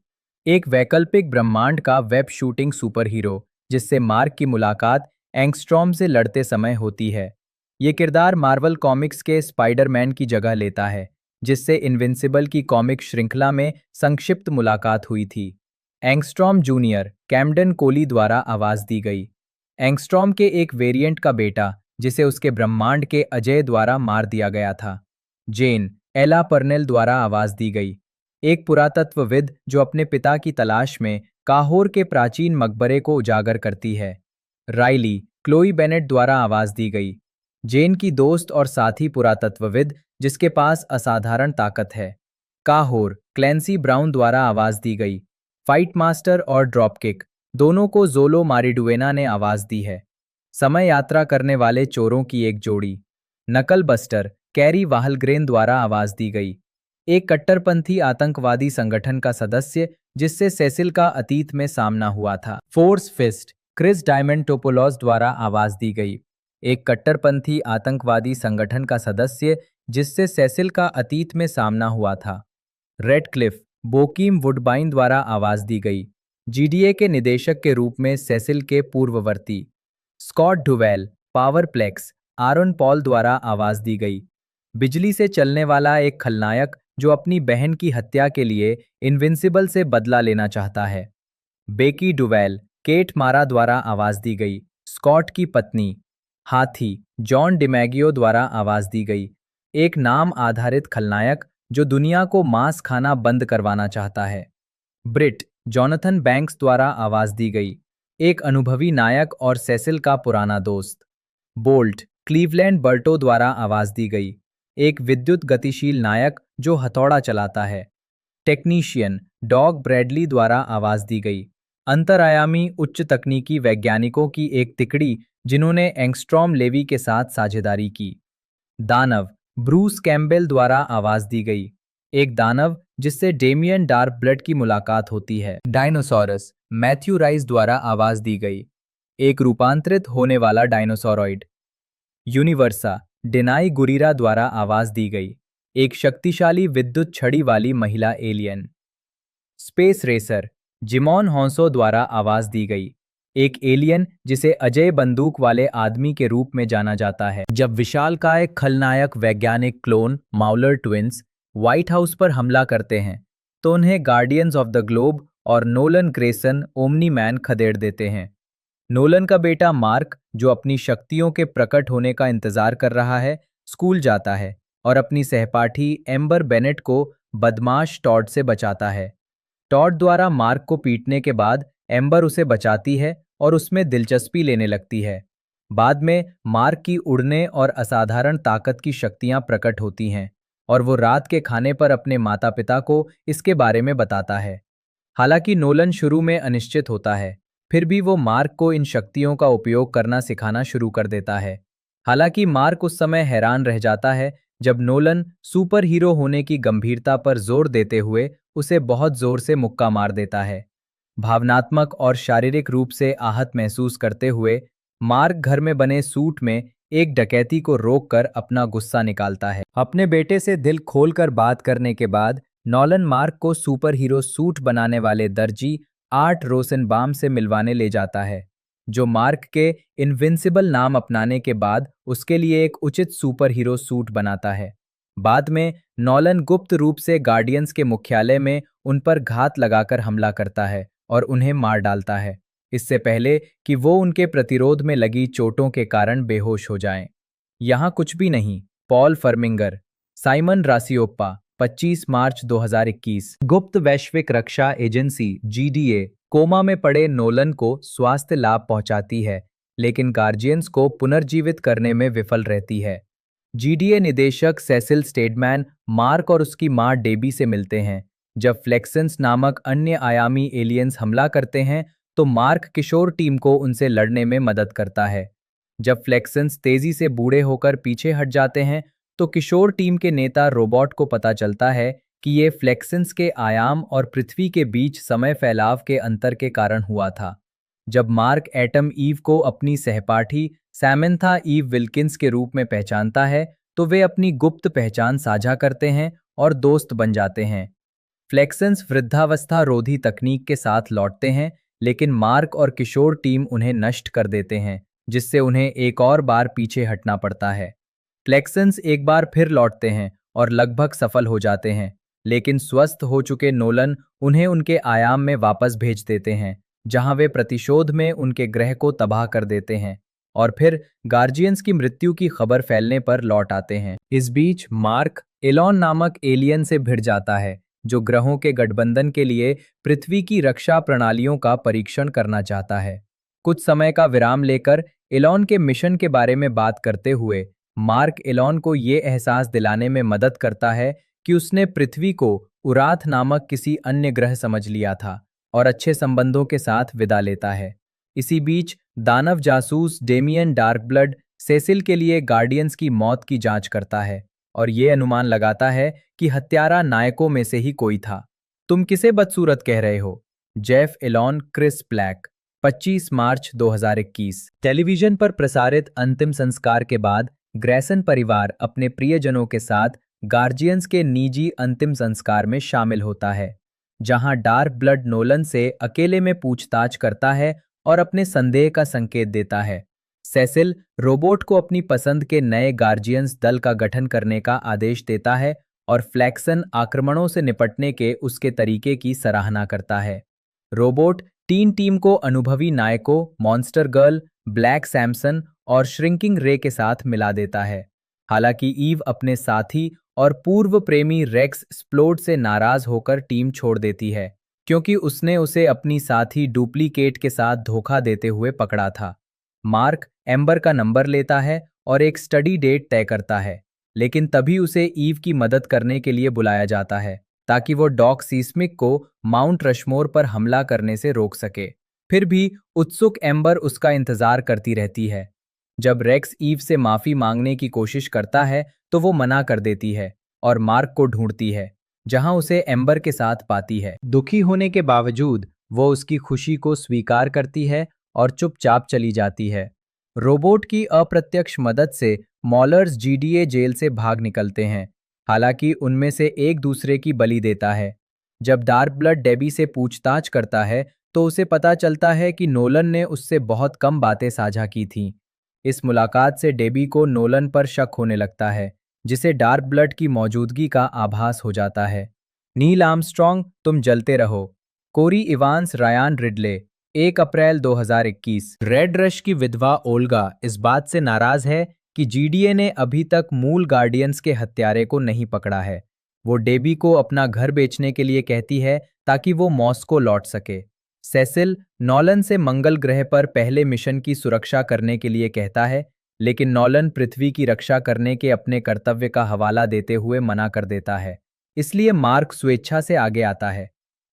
Speaker 2: एक वैकल्पिक ब्रह्मांड का वेब शूटिंग सुपर हीरो जिससे मार्क की मुलाकात एंगस्ट्रॉम से लड़ते समय होती है। ये किरदार मार्वल कॉमिक्स के स्पाइडरमैन की जगह लेता है, जिससे इनविंसिबल की कॉमिक श्रृंखला में संक्षिप्त मुलाकात हुई थी। एंगस्ट्रॉम जूनियर कैमडन कोली द्वारा आवाज दी गई। एंगस्ट्रॉम के एक वेरिएंट का बेटा जिसे उसके ब्रह्मांड के अजय द्वारा मार दिया गया था। जेन एला पर्नेल द्वारा आवाज दी गई। एक पुरातत्वविद जो अपने पिता की तलाश में काहोर के प्राचीन मकबरे को उजागर करती है। राइली क्लोई बेनेट द्वारा आवाज दी गई। जेन की दोस्त और साथी पुरातत्वविद जिसके पास असाधारण ताकत है। काहोर क्लैंसी ब्राउन द्वारा आवाज दी गई। फाइट मास्टर और ड्रॉपकिक दोनों को जोलो मारिडुएना ने आवाज दी है। समय यात्रा करने वाले चोरों की एक जोड़ी। नकल बस्टर कैरी वाहलग्रेन द्वारा आवाज दी गई। एक कट्टरपंथी आतंकवादी संगठन का सदस्य जिससे सेसिल का अतीत में सामना हुआ था। फोर्स फिस्ट क्रिस डायमेंटोपोलॉस द्वारा आवाज दी गई। एक कट्टरपंथी आतंकवादी संगठन का सदस्य जिससे सेसिल का अतीत में सामना हुआ था। रेड क्लिफ बोकीम वुडबाइन द्वारा आवाज दी गई। जीडीए के निदेशक के रूप में सेसिल के पूर्ववर्ती। स्कॉट डुवेल पावरप्लेक्स आरन पॉल द्वारा आवाज दी गई। बिजली से चलने वाला एक खलनायक जो अपनी बहन की हत्या के लिए इनविंसिबल से बदला लेना चाहता है। बेकी डुवेल केट मारा द्वारा आवाज दी गई। स्कॉट की पत्नी। हाथी जॉन डिमैगियो द्वारा आवाज दी गई। एक नाम आधारित खलनायक जो दुनिया को मांस खाना बंद करवाना चाहता है। ब्रिट जॉनथन बैंक्स द्वारा आवाज दी गई। एक अनुभवी नायक और सेसिल का पुराना दोस्त। बोल्ट क्लीवलैंड बर्टो द्वारा आवाज दी गई। एक विद्युत गतिशील नायक जो हथौड़ा चलाता है। टेक्नीशियन डॉग ब्रैडली द्वारा आवाज दी गई। अंतरआयामी उच्च तकनीकी वैज्ञानिकों की एक तिकड़ी जिन्होंने एंगस्ट्रॉम लेवी के साथ साझेदारी की। दानव ब्रूस कैम्पबेल द्वारा आवाज दी गई। एक दानव जिससे डेमियन डार्क ब्लड की मुलाकात होती है। डायनोसॉरस मैथ्यू राइस द्वारा आवाज दी गई। एक रूपांतरित होने वाला डायनोसॉरॉइड। यूनिवर्सा डेनाई गुरीरा द्वारा आवाज दी गई। एक शक्तिशाली विद्युत छड़ी वाली महिला एलियन। स्पेस रेसर जिमॉन हॉन्सो द्वारा आवाज दी गई। एक एलियन जिसे अजय बंदूक वाले आदमी के रूप में जाना जाता है। जब विशालकाय खलनायक वैज्ञानिक क्लोन माउलर ट्विंस व्हाइट हाउस पर हमला करते हैं तो उन्हें गार्डियंस ऑफ द ग्लोब और नोलन ग्रेसन ओमनी मैन खदेड़ देते हैं। नोलन का बेटा मार्क जो अपनी शक्तियों के प्रकट होने का इंतजार कर रहा है, स्कूल जाता है और अपनी सहपाठी एम्बर बेनेट को बदमाश टॉड से बचाता है। टॉड द्वारा मार्क को पीटने के बाद एम्बर उसे बचाती है और उसमें दिलचस्पी लेने लगती है। बाद में मार्क की उड़ने और असाधारण ताकत की शक्तियां प्रकट होती हैं और वो रात के खाने पर अपने माता पिता को इसके बारे में बताता है। हालांकि नोलन शुरू में अनिश्चित होता है, फिर भी वो मार्क को इन शक्तियों का उपयोग करना सिखाना शुरू कर देता है। हालांकि मार्क उस समय हैरान रह जाता है जब नोलन सुपर हीरो होने की गंभीरता पर जोर देते हुए उसे बहुत जोर से मुक्का मार देता है। भावनात्मक और शारीरिक रूप से आहत महसूस करते हुए मार्क घर में बने सूट में एक डकैती को रोककर अपना गुस्सा निकालता है। अपने बेटे से दिल खोलकर बात करने के बाद नॉलन मार्क को सुपर हीरो सूट बनाने वाले दर्जी आर्ट रोसेनबाम से मिलवाने ले जाता है, जो मार्क के इनविंसिबल नाम अपनाने के बाद उसके लिए एक उचित सुपर हीरो सूट बनाता है। बाद में नॉलन गुप्त रूप से गार्डियंस के मुख्यालय में उन पर घात लगाकर हमला करता है और उन्हें मार डालता है, इससे पहले कि वो उनके प्रतिरोध में लगी चोटों के कारण बेहोश हो जाएं। यहाँ कुछ भी नहीं। पॉल फर्मिंगर साइमन रासियोप्पा 25 मार्च 2021 गुप्त वैश्विक रक्षा एजेंसी जीडीए कोमा में पड़े नोलन को स्वास्थ्य लाभ पहुंचाती है, लेकिन गार्जियंस को पुनर्जीवित करने में विफल रहती है। जीडीए निदेशक सेसिल स्टेडमैन मार्क और उसकी मां डेबी से मिलते हैं। जब फ्लेक्सेंस नामक अन्य आयामी एलियंस हमला करते हैं तो मार्क किशोर टीम को उनसे लड़ने में मदद करता है। जब फ्लेक्सेंस तेजी से बूढ़े होकर पीछे हट जाते हैं तो किशोर टीम के नेता रोबोट को पता चलता है कि ये फ्लेक्सेंस के आयाम और पृथ्वी के बीच समय फैलाव के अंतर के कारण हुआ था। जब मार्क एटम ईव को अपनी सहपाठी सैमंथा ईव विल्किंस के रूप में पहचानता है तो वे अपनी गुप्त पहचान साझा करते हैं और दोस्त बन जाते हैं। फ्लेक्सेंस वृद्धावस्था रोधी तकनीक के साथ लौटते हैं, लेकिन मार्क और किशोर टीम उन्हें नष्ट कर देते हैं, जिससे उन्हें एक और बार पीछे हटना पड़ता है। फ्लेक्सेंस एक बार फिर लौटते हैं और लगभग सफल हो जाते हैं, लेकिन स्वस्थ हो चुके नोलन उन्हें उनके आयाम में वापस भेज देते हैं, जहां वे प्रतिशोध में उनके ग्रह को तबाह कर देते हैं और फिर गार्जियंस की मृत्यु की खबर फैलने पर लौट आते हैं। इस बीच मार्क एलॉन नामक एलियन से भिड़ जाता है, जो ग्रहों के गठबंधन के लिए पृथ्वी की रक्षा प्रणालियों का परीक्षण करना चाहता है। कुछ समय का विराम लेकर एलॉन के मिशन के बारे में बात करते हुए मार्क एलॉन को ये एहसास दिलाने में मदद करता है कि उसने पृथ्वी को उराथ नामक किसी अन्य ग्रह समझ लिया था और अच्छे संबंधों के साथ विदा लेता है। इसी बीच दानव जासूस डेमियन डार्कब्लड सेसिल के लिए गार्डियंस की मौत की जांच करता है और ये अनुमान लगाता है कि हत्यारा नायकों में से ही कोई था। तुम किसे बदसूरत कह रहे हो? जेफ एलॉन क्रिस ब्लैक 25 मार्च 2021। टेलीविजन पर प्रसारित अंतिम संस्कार के बाद ग्रैसन परिवार अपने प्रियजनों के साथ गार्जियंस के निजी अंतिम संस्कार में शामिल होता है, जहां डार्क ब्लड नोलन से अकेले में पूछताछ करता है और अपने संदेह का संकेत देता है। सेसिल रोबोट को अपनी पसंद के नए गार्जियंस दल का गठन करने का आदेश देता है और फ्लैक्सन आक्रमणों से निपटने के उसके तरीके की सराहना करता है। रोबोट टीम को अनुभवी नायकों मॉन्स्टर गर्ल, ब्लैक सैमसन और श्रिंकिंग रे के साथ मिला देता है। हालांकि ईव अपने साथी और पूर्व प्रेमी रेक्स स्प्लोड से नाराज होकर टीम छोड़ देती है, क्योंकि उसने उसे अपनी साथी डुप्लीकेट के साथ धोखा देते हुए पकड़ा था। मार्क एम्बर का नंबर लेता है और एक स्टडी डेट तय करता है, लेकिन तभी उसे ईव की मदद करने के लिए बुलाया जाता है ताकि वो डॉक सीस्मिक को माउंट रशमोर पर हमला करने से रोक सके। फिर भी उत्सुक एम्बर उसका इंतजार करती रहती है। जब रेक्स ईव से माफी मांगने की कोशिश करता है तो वो मना कर देती है और मार्क को ढूंढती है, जहां उसे एम्बर के साथ पाती है। दुखी होने के बावजूद वो उसकी खुशी को स्वीकार करती है और चुपचाप चली जाती है। रोबोट की अप्रत्यक्ष मदद से मॉलर्स जीडीए जेल से भाग निकलते हैं, हालांकि उनमें से एक दूसरे की बलि देता है। जब डार्क ब्लड डेबी से पूछताछ करता है तो उसे पता चलता है कि नोलन ने उससे बहुत कम बातें साझा की थीं। इस मुलाकात से डेबी को नोलन पर शक होने लगता है, जिसे डार्क ब्लड की मौजूदगी का आभास हो जाता है। नील आर्मस्ट्रॉन्ग तुम जलते रहो। कोरी इवांस रायान रिडले 1 अप्रैल 2021। रेड रश की विधवा ओल्गा इस बात से नाराज है कि जीडीए ने अभी तक मूल गार्डियंस के हत्यारे को नहीं पकड़ा है। वो डेबी को अपना घर बेचने के लिए कहती है ताकि वो मॉस्को लौट सके। सेसिल नॉलन से मंगल ग्रह पर पहले मिशन की सुरक्षा करने के लिए कहता है, लेकिन नॉलन पृथ्वी की रक्षा करने के अपने कर्तव्य का हवाला देते हुए मना कर देता है। इसलिए मार्क स्वेच्छा से आगे आता है।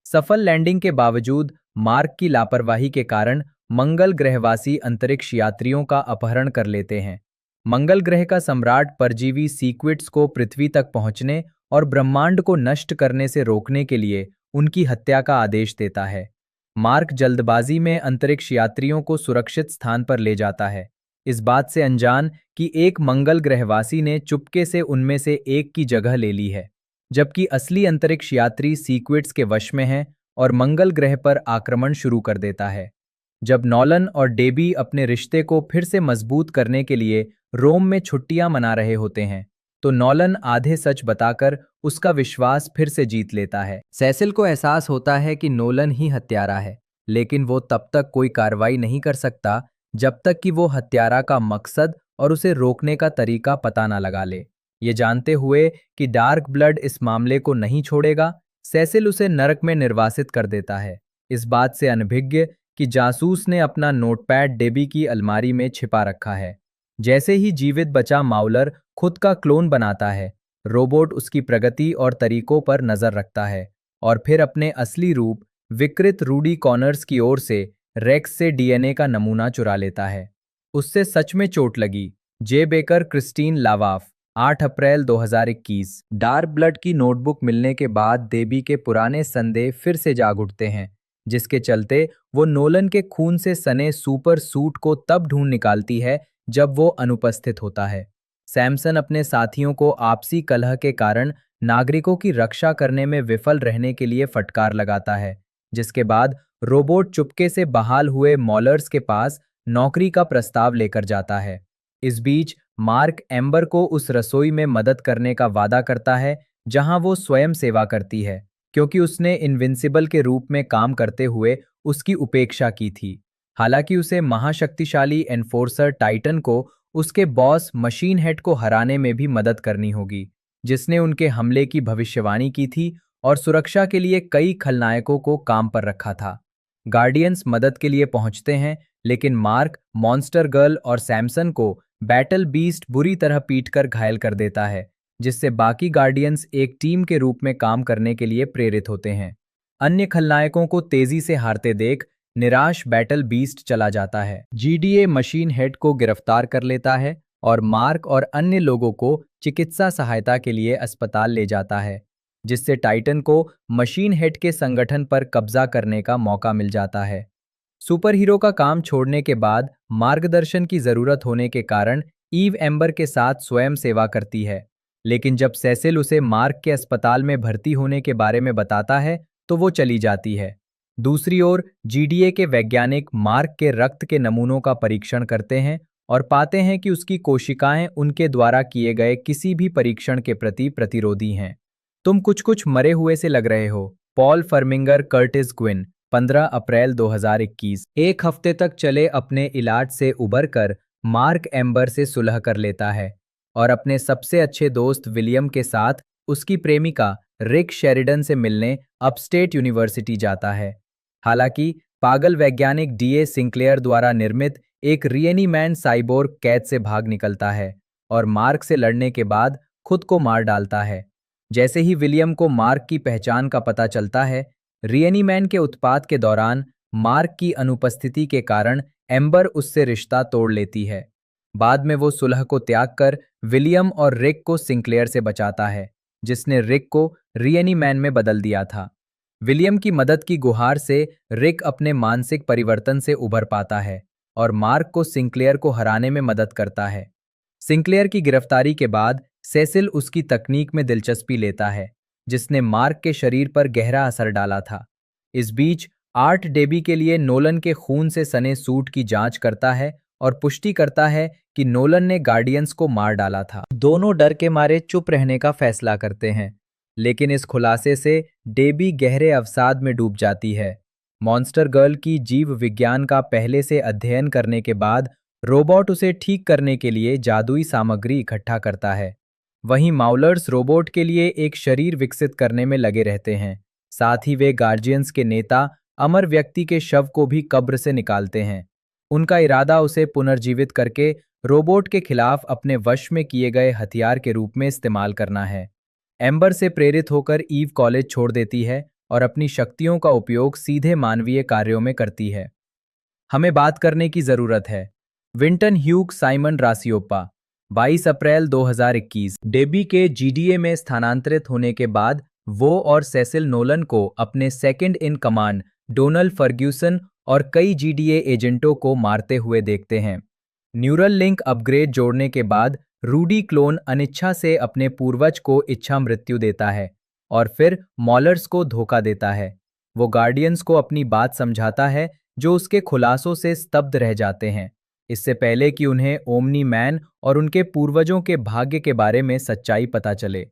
Speaker 2: सफल लैंडिंग के बावजूद मार्क की लापरवाही के कारण मंगल ग्रहवासी अंतरिक्ष यात्रियों का अपहरण कर लेते हैं। मंगल ग्रह का सम्राट परजीवी सीक्विड्स को पृथ्वी तक पहुंचने और ब्रह्मांड को नष्ट करने से रोकने के लिए उनकी हत्या का आदेश देता है। मार्क जल्दबाजी में अंतरिक्ष यात्रियों को सुरक्षित स्थान पर ले जाता है, इस बात से अनजान कि एक मंगल ग्रहवासी ने चुपके से उनमें से एक की जगह ले ली है, जबकि असली अंतरिक्ष यात्री सीक्विड्स के वश में है और मंगल ग्रह पर आक्रमण शुरू कर देता है। जब नॉलन और डेबी अपने रिश्ते को फिर से मजबूत करने के लिए रोम में छुट्टियां मना रहे होते हैं, तो नॉलन आधे सच बताकर उसका विश्वास फिर से जीत लेता है। सेसिल को एहसास होता है कि नोलन ही हत्यारा है, लेकिन वो तब तक कोई कार्रवाई नहीं कर सकता जब तक कि वो हत्यारा का मकसद और उसे रोकने का तरीका पता ना लगा ले। ये जानते हुए कि डार्क ब्लड इस मामले को नहीं छोड़ेगा, सेसिल उसे नरक में निर्वासित कर देता है, इस बात से अनभिज्ञ कि जासूस ने अपना नोटपैड डेबी की अलमारी में छिपा रखा है। जैसे ही जीवित बचा माउलर खुद का क्लोन बनाता है, रोबोट उसकी प्रगति और तरीकों पर नजर रखता है और फिर अपने असली रूप विकृत रूडी कॉनर्स की ओर से रेक्स से डीएनए का नमूना चुरा लेता है। उससे सच में चोट लगी। जे बेकर क्रिस्टीन लावाफ 8 अप्रैल 2021। डार्क ब्लड की नोटबुक मिलने के बाद देबी के पुराने संदेह फिर से जाग उठते हैं, जिसके चलते वो नोलन के खून से सने सुपर सूट को तब ढूंढ निकालती है जब वो अनुपस्थित होता है। सैमसन अपने साथियों को आपसी कलह के कारण नागरिकों की रक्षा करने में विफल रहने के लिए फटकार लगाता है, जिसके बाद रोबोट चुपके से बहाल हुए मॉलर्स के पास नौकरी का प्रस्ताव लेकर जाता है। इस बीच मार्क एम्बर को उस रसोई में मदद करने का वादा करता है जहां वो स्वयं सेवा करती है, क्योंकि उसने इनविंसिबल के रूप में काम करते हुए उसकी उपेक्षा की थी। हालांकि उसे महाशक्तिशाली एनफोर्सर टाइटन को उसके बॉस मशीन हेड को हराने में भी मदद करनी होगी, जिसने उनके हमले की भविष्यवाणी की थी और सुरक्षा के लिए कई खलनायकों को काम पर रखा था। गार्डियंस मदद के लिए पहुंचते हैं, लेकिन मार्क मॉन्स्टर गर्ल और सैमसन को बैटल बीस्ट बुरी तरह पीटकर घायल कर देता है, जिससे बाकी गार्डियंस एक टीम के रूप में काम करने के लिए प्रेरित होते हैं। अन्य खलनायकों को तेजी से हारते देख निराश बैटल बीस्ट चला जाता है। जीडीए मशीन हेड को गिरफ्तार कर लेता है और मार्क और अन्य लोगों को चिकित्सा सहायता के लिए अस्पताल ले जाता है, जिससे टाइटन को मशीन हेड के संगठन पर कब्जा करने का मौका मिल जाता है। सुपर हीरो का काम छोड़ने के बाद मार्गदर्शन की जरूरत होने के कारण ईव एम्बर के साथ स्वयं सेवा करती है, लेकिन जब सेसिल उसे मार्क के अस्पताल में भर्ती होने के बारे में बताता है तो वो चली जाती है। दूसरी ओर जीडीए के वैज्ञानिक मार्क के रक्त के नमूनों का परीक्षण करते हैं और पाते हैं कि उसकी कोशिकाएं उनके द्वारा किए गए किसी भी परीक्षण के प्रति प्रतिरोधी हैं। तुम कुछ कुछ मरे हुए से लग रहे हो। पॉल फर्मिंगर कर्टिस ग्विन 15 अप्रैल 2021। एक हफ्ते तक चले अपने इलाज से उबरकर मार्क एम्बर से सुलह कर लेता है और अपने सबसे अच्छे दोस्त विलियम के साथ उसकी प्रेमिका रिक शेरिडन से मिलने अपस्टेट यूनिवर्सिटी जाता है। हालांकि पागल वैज्ञानिक डीए सिंक्लेयर द्वारा निर्मित एक रियनीमैन साइबोर्ग कैद से भाग निकलता है और मार्क से लड़ने के बाद खुद को मार डालता है। जैसे ही विलियम को मार्क की पहचान का पता चलता है, रियनीमैन के उत्पात के दौरान मार्क की अनुपस्थिति के कारण एम्बर उससे रिश्ता तोड़ लेती है। बाद में वो सुलह को त्याग कर विलियम और रिक को सिंक्लेयर से बचाता है, जिसने रिक को रियनीमैन में बदल दिया था। विलियम की मदद की गुहार से रिक अपने मानसिक परिवर्तन से उभर पाता है और मार्क को सिंक्लेयर को हराने में मदद करता है। सिंक्लेयर की गिरफ्तारी के बाद सेसिल उसकी तकनीक में दिलचस्पी लेता है, जिसने मार्क के शरीर पर गहरा असर डाला था। इस बीच आर्ट डेबी के लिए नोलन के खून से सने सूट की जांच करता है और पुष्टि करता है कि नोलन ने गार्डियंस को मार डाला था। दोनों डर के मारे चुप रहने का फैसला करते हैं, लेकिन इस खुलासे से डेबी गहरे अवसाद में डूब जाती है। मॉन्स्टर गर्ल की जीव विज्ञान का पहले से अध्ययन करने के बाद रोबोट उसे ठीक करने के लिए जादुई सामग्री इकट्ठा करता है। वहीं माउलर्स रोबोट के लिए एक शरीर विकसित करने में लगे रहते हैं। साथ ही वे गार्जियंस के नेता अमर व्यक्ति के शव को भी कब्र से निकालते हैं। उनका इरादा उसे पुनर्जीवित करके रोबोट के खिलाफ अपने वश में किए गए हथियार के रूप में इस्तेमाल करना है। एम्बर से प्रेरित होकर ईव कॉलेज छोड़ देती है और अपनी शक्तियों का उपयोग सीधे मानवीय कार्यों में करती है। हमें बात करने की जरूरत है। विंटन ह्यूग साइमन रासियोपा 22 अप्रैल 2021। डेबी के जीडीए में स्थानांतरित होने के बाद वो और सेसिल नोलन को अपने second in command Donald Ferguson और कई जीडीए एजेंटों को मारते हुए देखते हैं। न्यूरल लिंक अपग्रेड जोड़ने के बाद रूडी क्लोन अनिच्छा से अपने पूर्वज को इच्छा मृत्यु देता है और फिर मॉलर्स को धोखा देता है। वो गार्डियंस को अपनी बात समझाता है, जो उसके खुलासों से स्तब्ध रह जाते हैं, इससे पहले कि उन्हें ओमनी मैन और उनके पूर्वजों के भाग्य के बारे में सच्चाई पता चले।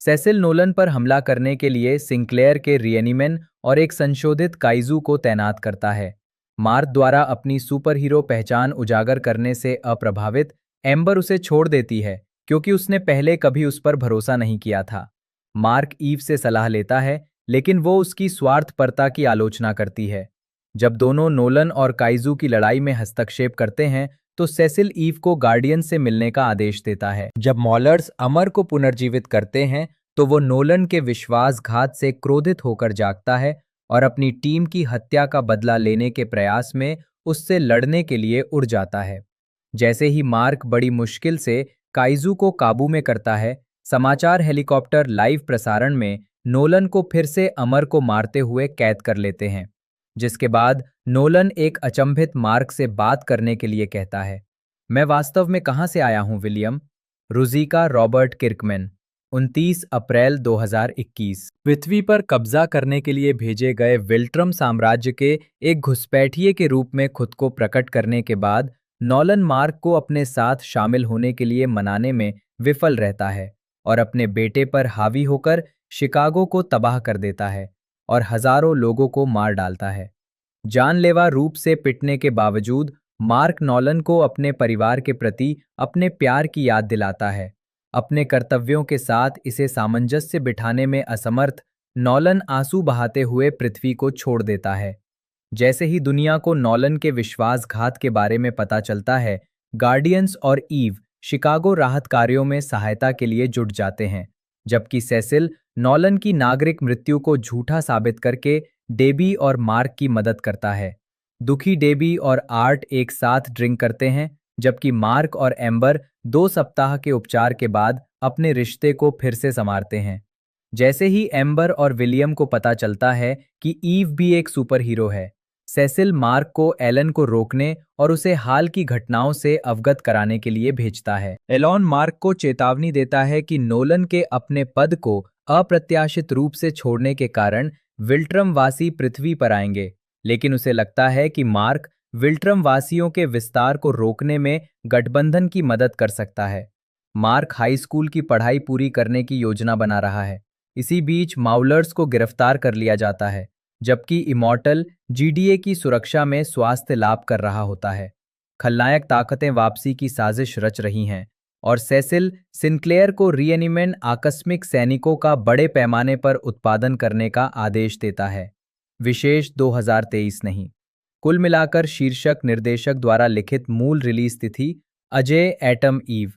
Speaker 2: सेसिल नोलन पर हमला करने के लिए सिंक्लेयर के रियनीमैन और एक संशोधित काइजू को तैनात करता है। मार्क द्वारा अपनी सुपर हीरो पहचान उजागर करने से अप्रभावित एम्बर उसे छोड़ देती है, क्योंकि उसने पहले कभी उस पर भरोसा नहीं किया था। मार्क ईव से सलाह लेता है, लेकिन वो उसकी स्वार्थपरता की आलोचना करती है। जब दोनों नोलन और काइजू की लड़ाई में हस्तक्षेप करते हैं, तो सेसिल ईव को गार्डियन से मिलने का आदेश देता है। जब मॉलर्स अमर को पुनर्जीवित करते हैं, तो वो नोलन के विश्वासघात से क्रोधित होकर जागता है और अपनी टीम की हत्या का बदला लेने के प्रयास में उससे लड़ने के लिए उड़ जाता है। जैसे ही मार्क बड़ी मुश्किल से काइजू को काबू में करता है, समाचार हेलीकॉप्टर लाइव प्रसारण में नोलन को फिर से अमर को मारते हुए कैद कर लेते हैं। जिसके बाद नोलन एक अचंभित मार्क से बात करने के लिए कहता है, मैं वास्तव में कहाँ से आया हूँ विलियम? रुज़िका रॉबर्ट किर्कमैन, 29 अप्रैल 2021। पृथ्वी पर कब्जा करने के लिए भेजे गए विल्ट्रम साम्राज्य के एक घुसपैठिए के रूप में खुद को प्रकट करने के बाद नॉलन मार्क को अपने साथ शामिल होने के लिए मनाने में विफल रहता है और अपने बेटे पर हावी होकर शिकागो को तबाह कर देता है और हजारों लोगों को मार डालता है। जानलेवा रूप से पिटने के बावजूद मार्क नॉलन को अपने परिवार के प्रति अपने प्यार की याद दिलाता है। अपने कर्तव्यों के साथ इसे सामंजस्य बिठाने में असमर्थ नॉलन आंसू बहाते हुए पृथ्वी को छोड़ देता है। जैसे ही दुनिया को नॉलन के विश्वासघात के बारे में पता चलता है, गार्डियंस और ईव शिकागो राहत कार्यों में सहायता के लिए जुट जाते हैं, जबकि सेसिल नॉलन की नागरिक मृत्यु को झूठा साबित करके डेबी और मार्क की मदद करता है। दुखी डेबी और आर्ट एक साथ ड्रिंक करते हैं, जबकि मार्क और एम्बर 2 सप्ताह के उपचार के बाद अपने रिश्ते को फिर से संवारते हैं। जैसे ही एम्बर और विलियम को पता चलता है कि ईव भी एक सुपर हीरो है, सेसिल मार्क को एलन को रोकने और उसे हाल की घटनाओं से अवगत कराने के लिए भेजता है। एलन मार्क को चेतावनी देता है कि नोलन के अपने पद को अप्रत्याशित रूप से छोड़ने के कारण विल्ट्रम वासी पृथ्वी पर आएंगे, लेकिन उसे लगता है कि मार्क विल्ट्रम वासियों के विस्तार को रोकने में गठबंधन की मदद कर सकता है। मार्क हाई स्कूल की पढ़ाई पूरी करने की योजना बना रहा है। इसी बीच माउलर्स को गिरफ्तार कर लिया जाता है, जबकि इमॉर्टल जीडीए की सुरक्षा में स्वास्थ्य लाभ कर रहा होता है। खलनायक ताकतें वापसी की साजिश रच रही हैं और सेसिल सिनक्लेयर को रीएनिमेंट आकस्मिक सैनिकों का बड़े पैमाने पर उत्पादन करने का आदेश देता है। विशेष 2023 नहीं। कुल मिलाकर शीर्षक निर्देशक द्वारा लिखित मूल रिलीज तिथि Ajay Atom Eve,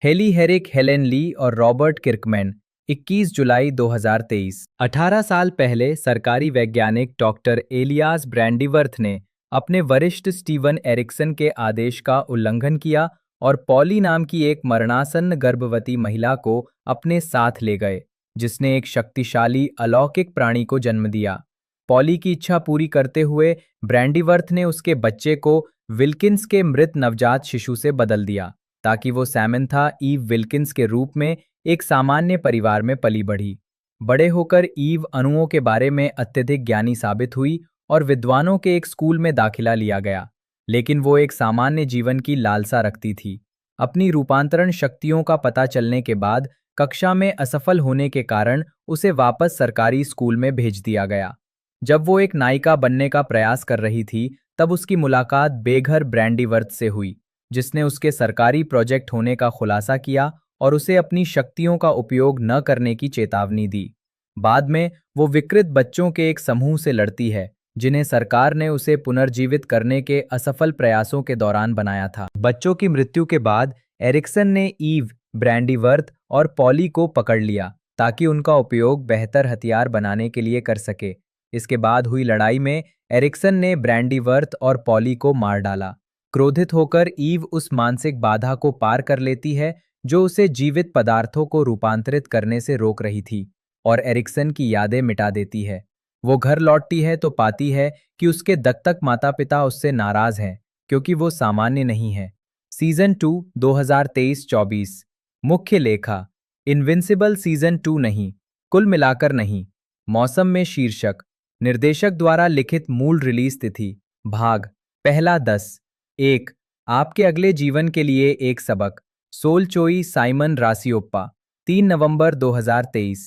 Speaker 2: Haley Herrick Helen Lee और रॉबर्ट किर्कमैन 21 जुलाई 2023। 18 साल पहले सरकारी वैज्ञानिक डॉक्टर एलियास ब्रैंडीवर्थ ने अपने वरिष्ठ स्टीवन एरिक्सन के आदेश का उल्लंघन किया और पॉली नाम की एक मरणासन्न गर्भवती महिला को अपने साथ ले गए, जिसने एक शक्तिशाली अलौकिक प्राणी को जन्म दिया। पॉली की इच्छा पूरी करते हुए ब्रैंडीवर्थ ने उसके बच्चे को विल्किंस के मृत नवजात शिशु से बदल दिया, ताकि वो सैमंथा ईव विल्किंस के रूप में एक सामान्य परिवार में पली बढ़ी। बड़े होकर ईव अणुओं के बारे में अत्यधिक ज्ञानी साबित हुई और विद्वानों के एक स्कूल में दाखिला लिया गया, लेकिन वो एक सामान्य जीवन की लालसा रखती थी। अपनी रूपांतरण शक्तियों का पता चलने के बाद कक्षा में असफल होने के कारण उसे वापस सरकारी स्कूल में भेज दिया गया। जब वो एक नायिका बनने का प्रयास कर रही थी, तब उसकी मुलाकात बेघर ब्रैंडीवर्थ से हुई, जिसने उसके सरकारी प्रोजेक्ट होने का खुलासा किया और उसे अपनी शक्तियों का उपयोग न करने की चेतावनी दी। बाद में वो विकृत बच्चों के एक समूह से लड़ती है, जिन्हें सरकार ने उसे पुनर्जीवित करने के असफल प्रयासों के दौरान बनाया था। बच्चों की मृत्यु के बाद एरिक्सन ने ईव, ब्रैंडीवर्थ और पॉली को पकड़ लिया ताकि उनका उपयोग बेहतर हथियार बनाने के लिए कर सके। इसके बाद हुई लड़ाई में एरिक्सन ने ब्रैंडीवर्थ और पॉली को मार डाला। क्रोधित होकर ईव उस मानसिक बाधा को पार कर लेती है जो उसे जीवित पदार्थों को रूपांतरित करने से रोक रही थी और एरिक्सन की यादें मिटा देती है। वो घर लौटती है तो पाती है कि उसके दत्तक माता पिता उससे नाराज हैं क्योंकि वो सामान्य नहीं है। सीजन 2 2023-24। मुख्य लेखा इनविंसिबल सीजन 2 नहीं, कुल मिलाकर नहीं। मौसम में शीर्षक निर्देशक द्वारा लिखित मूल रिलीज तिथि भाग पहला 10-1 आपके अगले जीवन के लिए एक सबक सोलचोई साइमन रासियोप्पा 3 नवंबर 2023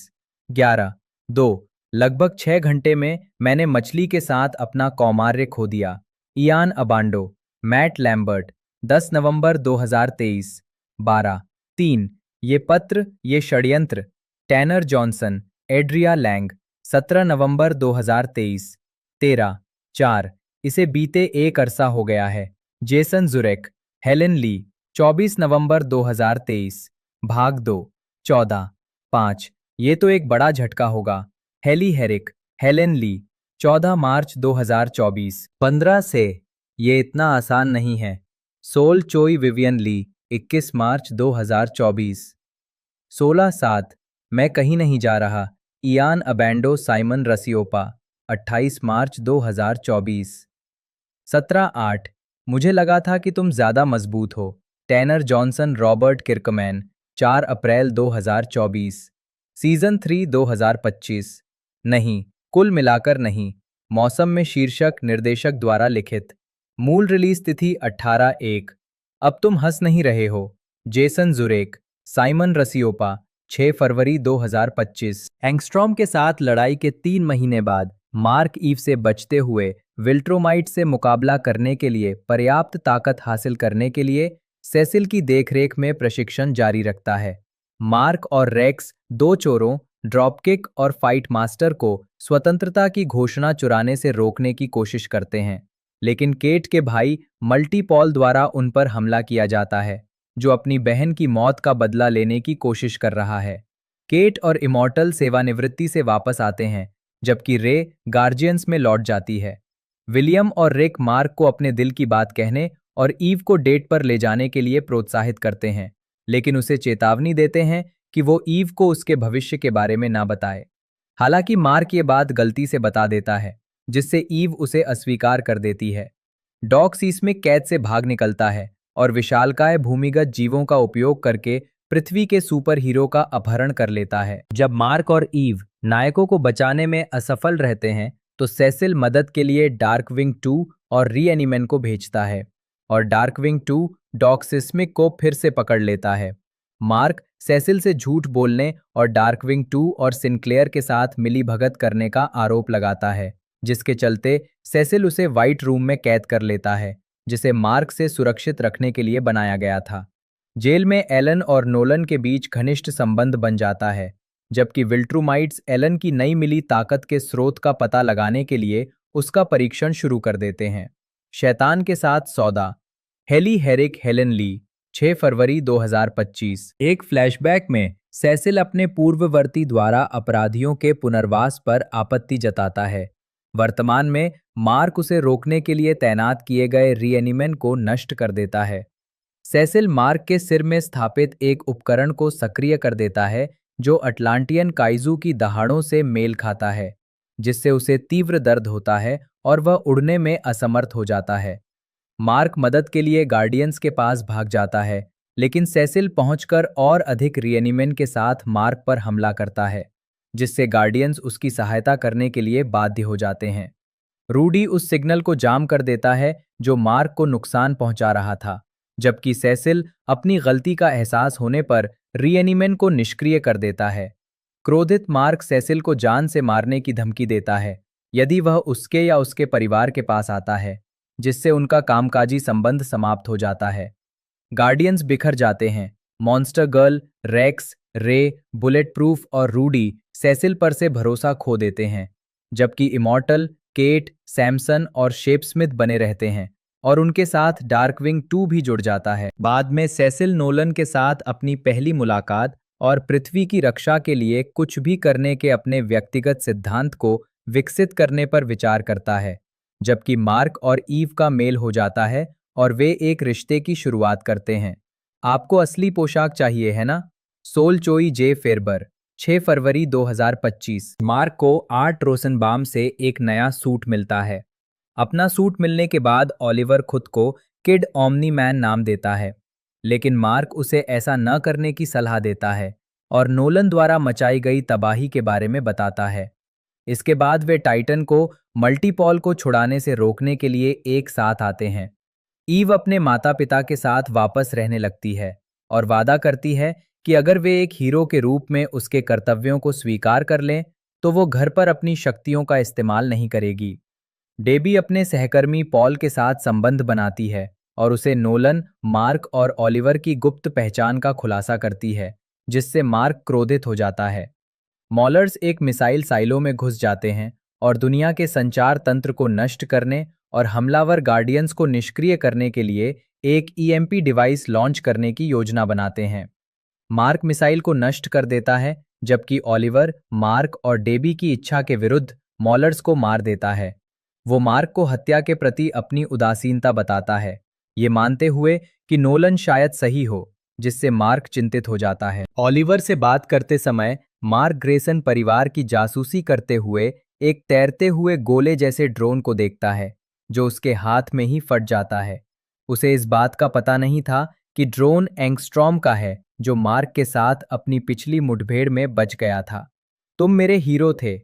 Speaker 2: 11-2 लगभग 6 घंटे में मैंने मछली के साथ अपना कौमार्य खो दिया। इयान अबांडो, मैट लैम्बर्ट 10 नवंबर 2023 12-3 ये पत्र ये षड्यंत्र टैनर जॉनसन, एड्रिया लैंग 17 नवंबर 2023 13-4 इसे बीते एक अरसा हो गया है। जेसन जुरेक, हेलेन ली 24 नवंबर 2023 भाग 2 14-5 ये तो एक बड़ा झटका होगा। हेली हेरिक, हेलेन ली 14 मार्च 2024 15 से ये इतना आसान नहीं है। सोल चोई विवियन ली, 21 मार्च 2024। 16/7, मैं कहीं नहीं जा रहा, इयान अबैंडो साइमन रसियोपा, 28 मार्च 2024। 17/8, मुझे लगा था कि तुम ज्यादा मजबूत हो, टैनर जॉनसन रॉबर्ट किर्कमैन, 4 अप्रैल 2024। सीजन 3 2025। नहीं, कुल मिलाकर नहीं। मौसम में शीर्षक निर्देशक द्वारा लिखित। मूल रिलीज तिथि 18/1। अब तुम हंस नहीं रहे हो, जेसन जुरेक, साइमन रसियोपा, 6 फरवरी 2025। एंगस्ट्रॉम के साथ लड़ाई के 3 महीने बाद मार्क ईव से बचते हुए विल्ट्रोमाइट से मुकाबला करने के लिए पर्याप्त ताकत हासिल करने के लिए सेसिल की देखरेख में प्रशिक्षण जारी रखता है। मार्क और रेक्स, दो चोरों, ड्रॉपकिक और फाइट मास्टर को स्वतंत्रता की घोषणा चुराने से रोकने की कोशिश करते हैं, लेकिन केट के भाई मल्टीपॉल द्वारा उन पर हमला किया जाता है, जो अपनी बहन की मौत का बदला लेने की कोशिश कर रहा है। केट और इमॉर्टल सेवानिवृत्ति से वापस आते हैं, जबकि रे गार्जियंस में लौट जाती है। विलियम और रिक मार्क को अपने दिल की बात कहने और ईव को डेट पर ले जाने के लिए प्रोत्साहित करते हैं, लेकिन उसे चेतावनी देते हैं कि वो ईव को उसके भविष्य के बारे में ना बताए। हालांकि मार्क ये बात गलती से बता देता है, जिससे ईव उसे अस्वीकार कर देती है। डॉग सीस्मिक कैद से भाग निकलता है और विशालकाय भूमिगत जीवों का उपयोग करके पृथ्वी के सुपर हीरो का अपहरण कर लेता है। जब मार्क और ईव नायकों को बचाने में असफल रहते हैं, तो सेसिल मदद के लिए डार्कविंग 2 और रीएनिमन को भेजता है, और डार्कविंग 2 डॉग सिस्मिक को फिर से पकड़ लेता है। मार्क सेसिल से झूठ बोलने और डार्कविंग 2 और सिनक्लेयर के साथ मिलीभगत करने का आरोप लगाता है, जिसके चलते सेसिल उसे व्हाइट रूम में कैद कर लेता है, जिसे मार्क से सुरक्षित रखने के लिए बनाया गया था। जेल में एलन और नोलन के बीच घनिष्ठ संबंध बन जाता है, जबकि विल्ट्रूमाइट्स एलन की नई मिली ताकत के स्रोत का पता लगाने के लिए उसका परीक्षण शुरू कर देते हैं। शैतान के साथ सौदा, हेली हेरिक हेलन ली, 6 फरवरी 2025। एक फ्लैशबैक में सेसिल अपने पूर्ववर्ती द्वारा अपराधियों के पुनर्वास पर आपत्ति जताता है। वर्तमान में मार्क उसे रोकने के लिए तैनात किए गए रीएनिमन को नष्ट कर देता है। सेसिल मार्क के सिर में स्थापित एक उपकरण को सक्रिय कर देता है, जो अटलांटियन काइजू की दहाड़ों से मेल खाता है, जिससे उसे तीव्र दर्द होता है और वह उड़ने में असमर्थ हो जाता है। मार्क मदद के लिए गार्डियंस के पास भाग जाता है, लेकिन सेसिल पहुंचकर और अधिक रीएनिमन के साथ मार्क पर हमला करता है, जिससे गार्डियंस उसकी सहायता करने के लिए बाध्य हो जाते हैं। रूडी उस सिग्नल को जाम कर देता है जो मार्क को नुकसान पहुंचा रहा था, जबकि सेसिल अपनी गलती का एहसास होने पर रीएनिमन को निष्क्रिय कर देता है। क्रोधित मार्क सेसिल को जान से मारने की धमकी देता है यदि वह उसके या उसके परिवार के पास आता है, जिससे उनका कामकाजी संबंध समाप्त हो जाता है। गार्डियंस बिखर जाते हैं। मॉन्स्टर गर्ल, रेक्स, रे, बुलेट प्रूफ और रूडी सेसिल पर से भरोसा खो देते हैं, जबकि इमॉर्टल, केट, सैमसन और शेपस्मिथ बने रहते हैं, और उनके साथ डार्कविंग 2 भी जुड़ जाता है। बाद में सेसिल नोलन के साथ अपनी पहली मुलाकात और पृथ्वी की रक्षा के लिए कुछ भी करने के अपने व्यक्तिगत सिद्धांत को विकसित करने पर विचार करता है, जबकि मार्क और ईव का मेल हो जाता है और वे एक रिश्ते की शुरुआत करते हैं। आपको असली पोशाक चाहिए है ना? सोल चोई जे फेरबर, 6 फरवरी 2025। मार्क को आर्ट रोसेनबाम से एक नया सूट मिलता है। अपना सूट मिलने के बाद ऑलिवर खुद को किड ओमनी मैन नाम देता है, लेकिन मार्क उसे ऐसा न करने की सलाह देता है और नोलन द्वारा मचाई गई तबाही के बारे में बताता है। इसके बाद वे टाइटन को मल्टीपॉल को छुड़ाने से रोकने के लिए एक साथ आते हैं। ईव अपने माता पिता के साथ वापस रहने लगती है और वादा करती है कि अगर वे एक हीरो के रूप में उसके कर्तव्यों को स्वीकार कर लें, तो वो घर पर अपनी शक्तियों का इस्तेमाल नहीं करेगी। डेबी अपने सहकर्मी पॉल के साथ संबंध बनाती है और उसे नोलन, मार्क और ऑलिवर की गुप्त पहचान का खुलासा करती है, जिससे मार्क क्रोधित हो जाता है। मॉलर्स एक मिसाइल साइलो में घुस जाते हैं और दुनिया के संचार तंत्र को नष्ट करने और हमलावर गार्डियंस को निष्क्रिय करने के लिए एक ईएमपी डिवाइस लॉन्च करने की योजना बनाते हैं। मार्क मिसाइल को नष्ट कर देता है, जबकि ऑलिवर, मार्क और डेबी की इच्छा के विरुद्ध मॉलर्स को मार देता है। वो मार्क को हत्या के प्रति अपनी उदासीनता बताता है, ये मानते हुए कि नोलन शायद सही हो, जिससे मार्क चिंतित हो जाता है। ऑलिवर से बात करते समय मार्क ग्रेसन परिवार की जासूसी करते हुए एक तैरते हुए गोले जैसे ड्रोन को देखता है, जो उसके हाथ में ही फट जाता है। उसे इस बात का पता नहीं था कि ड्रोन एंगस्ट्रॉम का है, जो मार्क के साथ अपनी पिछली मुठभेड़ में बच गया था। तुम मेरे हीरो थे।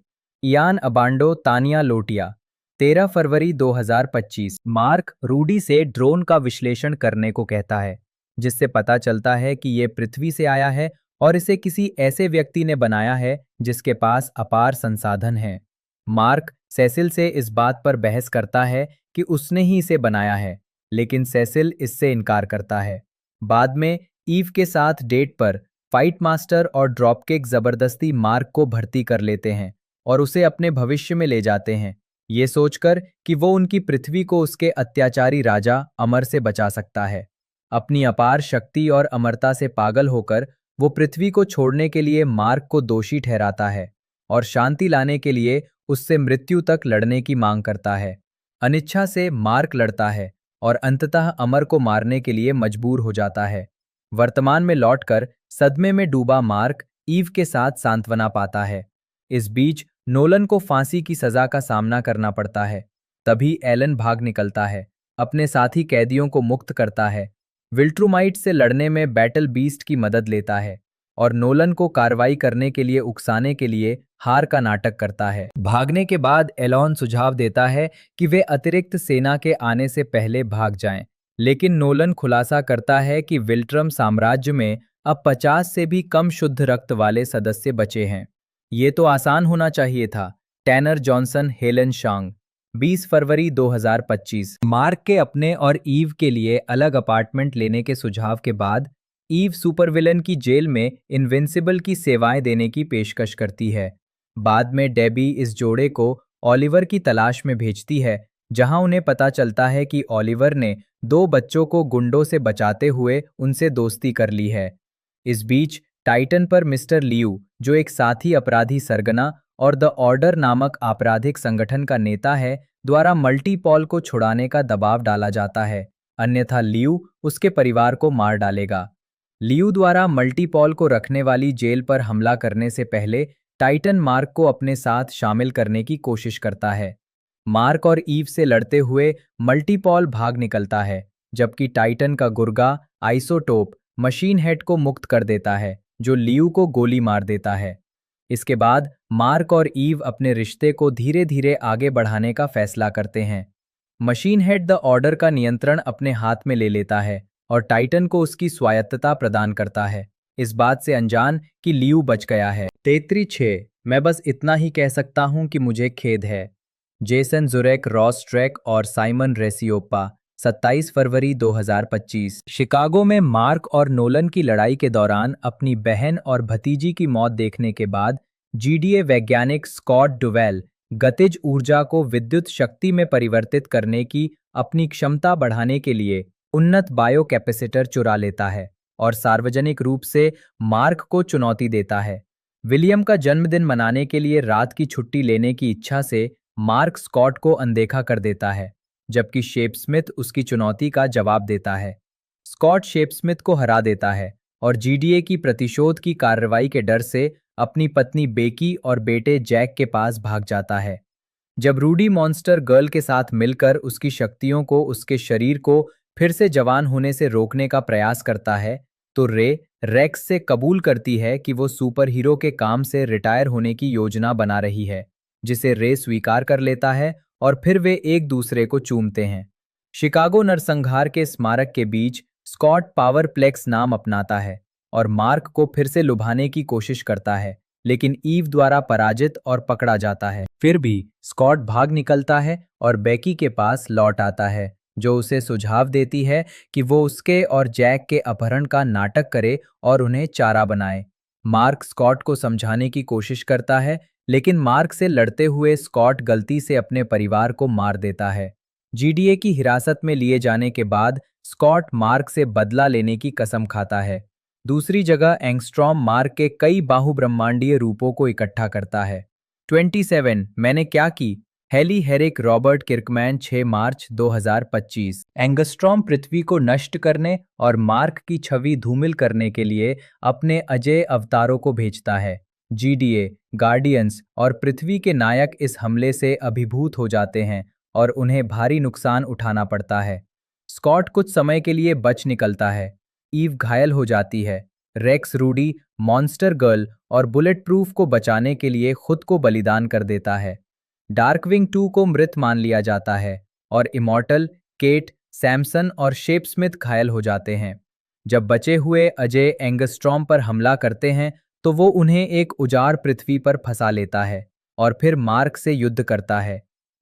Speaker 2: इयान अबांडो, तानिया लोटिया। 13 फरवरी 2025। मार्क रूडी से ड्रोन का विश्लेषण करने को कहता है, जिससे पता चलता है कि ये पृथ्वी से आया है और इसे किसी ऐसे व्यक्ति ने बनाया है जिसके पास अपार संसाधन हैं। मार्क सेसिल से इस बात पर बहस करता है कि उसने ही इसे बनाया है, लेकिन सेसिल इससे इनकार करता है। बाद में ईव के साथ डेट पर फाइट मास्टर और ड्रॉपकिक जबरदस्ती मार्क को भर्ती कर लेते हैं और उसे अपने भविष्य में ले जाते हैं, ये सोचकर कि वो उनकी पृथ्वी को उसके अत्याचारी राजा अमर से बचा सकता है। अपनी अपार शक्ति और अमरता से पागल होकर वो पृथ्वी को छोड़ने के लिए मार्क को दोषी ठहराता है और शांति लाने के लिए उससे मृत्यु तक लड़ने की मांग करता है। अनिच्छा से मार्क लड़ता है और अंततः अमर को मारने के लिए मजबूर हो जाता है। वर्तमान में लौटकर सदमे में डूबा मार्क ईव के साथ सांत्वना पाता है। इस बीच नोलन को फांसी की सजा का सामना करना पड़ता है। तभी एलन भाग निकलता है, अपने साथी कैदियों को मुक्त करता है, विल्ट्रूमाइट से लड़ने में बैटल बीस्ट की मदद लेता है और नोलन को कार्रवाई करने के लिए उकसाने के लिए हार का नाटक करता है। भागने के बाद एलॉन सुझाव देता है कि वे अतिरिक्त सेना के आने से पहले भाग जाएं, लेकिन नोलन खुलासा करता है कि विल्ट्रम साम्राज्य में अब 50 से भी कम शुद्ध रक्त वाले सदस्य बचे हैं। ये तो आसान होना चाहिए था। Tenor Johnson, Helen शांग। 20 फरवरी 2025। मार्क के अपने और ईव के लिए अलग अपार्टमेंट लेने के सुझाव के बाद ईव सुपरविलन की जेल में इनविंसिबल की सेवाएं देने की पेशकश करती है। बाद में डेबी इस जोड़े को ऑलिवर की तलाश में भेजती है, जहां उन्हें पता चलता है कि ऑलिवर ने 2 बच्चों को गुंडों से बचाते हुए उनसे दोस्ती कर ली है। इस बीच टाइटन पर मिस्टर लियू, जो एक साथी अपराधी सरगना और द ऑर्डर नामक आपराधिक संगठन का नेता है, द्वारा मल्टीपॉल को छुड़ाने का दबाव डाला जाता है, अन्यथा लियू उसके परिवार को मार डालेगा। लियू द्वारा मल्टीपॉल को रखने वाली जेल पर हमला करने से पहले टाइटन मार्क को अपने साथ शामिल करने की कोशिश करता है। मार्क और ईव से लड़ते हुए मल्टीपॉल भाग निकलता है, जबकि टाइटन का गुर्गा आइसोटोप मशीन हेड को मुक्त कर देता है, जो लियू को गोली मार देता है। इसके बाद मार्क और ईव अपने रिश्ते को धीरे धीरे आगे बढ़ाने का फैसला करते हैं। मशीन हेड द ऑर्डर का नियंत्रण अपने हाथ में ले लेता है और टाइटन को उसकी स्वायत्तता प्रदान करता है, इस बात से अनजान कि लियू बच गया है। 33-6। मैं बस इतना ही कह सकता हूं कि मुझे खेद है। जेसन जुरेक, रॉस ट्रेक और साइमन रेसियोपा। 27 फरवरी 2025। शिकागो में मार्क और नोलन की लड़ाई के दौरान अपनी बहन और भतीजी की मौत देखने के बाद जीडीए वैज्ञानिक स्कॉट डुवेल गतिज ऊर्जा को विद्युत शक्ति में परिवर्तित करने की अपनी क्षमता बढ़ाने के लिए उन्नत बायो कैपेसिटर चुरा लेता है और सार्वजनिक रूप से मार्क को चुनौती देता है। विलियम का जन्मदिन मनाने के लिए रात की छुट्टी लेने की इच्छा से मार्क स्कॉट को अनदेखा कर देता है, जबकि शेपस्मिथ उसकी चुनौती का जवाब देता है। स्कॉट शेपस्मिथ को हरा देता है और जीडीए की प्रतिशोध की कार्रवाई के डर से अपनी पत्नी बेकी और बेटे जैक के पास भाग जाता है। जब रूडी मॉन्स्टर गर्ल के साथ मिलकर उसकी शक्तियों को उसके शरीर को फिर से जवान होने से रोकने का प्रयास करता है, तो रे रेक्स से कबूल करती है कि वो सुपर हीरो के काम से रिटायर होने की योजना बना रही है, जिसे रे स्वीकार कर लेता है और फिर वे एक दूसरे को चूमते हैं। शिकागो नरसंहार के स्मारक के बीच स्कॉट पावर प्लेक्स नाम अपनाता है और मार्क को फिर से लुभाने की कोशिश करता है, लेकिन ईव द्वारा पराजित और पकड़ा जाता है। फिर भी स्कॉट भाग निकलता है और बेकी के पास लौट आता है, जो उसे सुझाव देती है कि वो उसके और जैक के अपहरण का नाटक करे और उन्हें चारा बनाए। मार्क स्कॉट को समझाने की कोशिश करता है, लेकिन मार्क से लड़ते हुए स्कॉट गलती से अपने परिवार को मार देता है। जीडीए की हिरासत में लिए जाने के बाद स्कॉट मार्क से बदला लेने की कसम खाता है। दूसरी जगह एंगस्ट्रॉम मार्क के कई बाहुब्रह्मांडीय रूपों को इकट्ठा करता है। 27 मैंने क्या की, हेली हेरिक रॉबर्ट किर्कमैन 6 मार्च 2025। एंगस्ट्रॉम पृथ्वी को नष्ट करने और मार्क की छवि धूमिल करने के लिए अपने अजेय अवतारों को भेजता है। जीडीए, गार्डियंस और पृथ्वी के नायक इस हमले से अभिभूत हो जाते हैं और उन्हें भारी नुकसान उठाना पड़ता है। स्कॉट कुछ समय के लिए बच निकलता है। ईव घायल हो जाती है। रेक्स रूडी, मॉन्स्टर गर्ल और बुलेट प्रूफ को बचाने के लिए खुद को बलिदान कर देता है। डार्कविंग 2 को मृत मान लिया जाता है और इमॉर्टल, केट, सैमसन और शेपस्मिथ घायल हो जाते हैं। जब बचे हुए अजय एंगस्ट्रॉम पर हमला करते हैं तो वो उन्हें एक उजाड़ पृथ्वी पर फंसा लेता है और फिर मार्क से युद्ध करता है।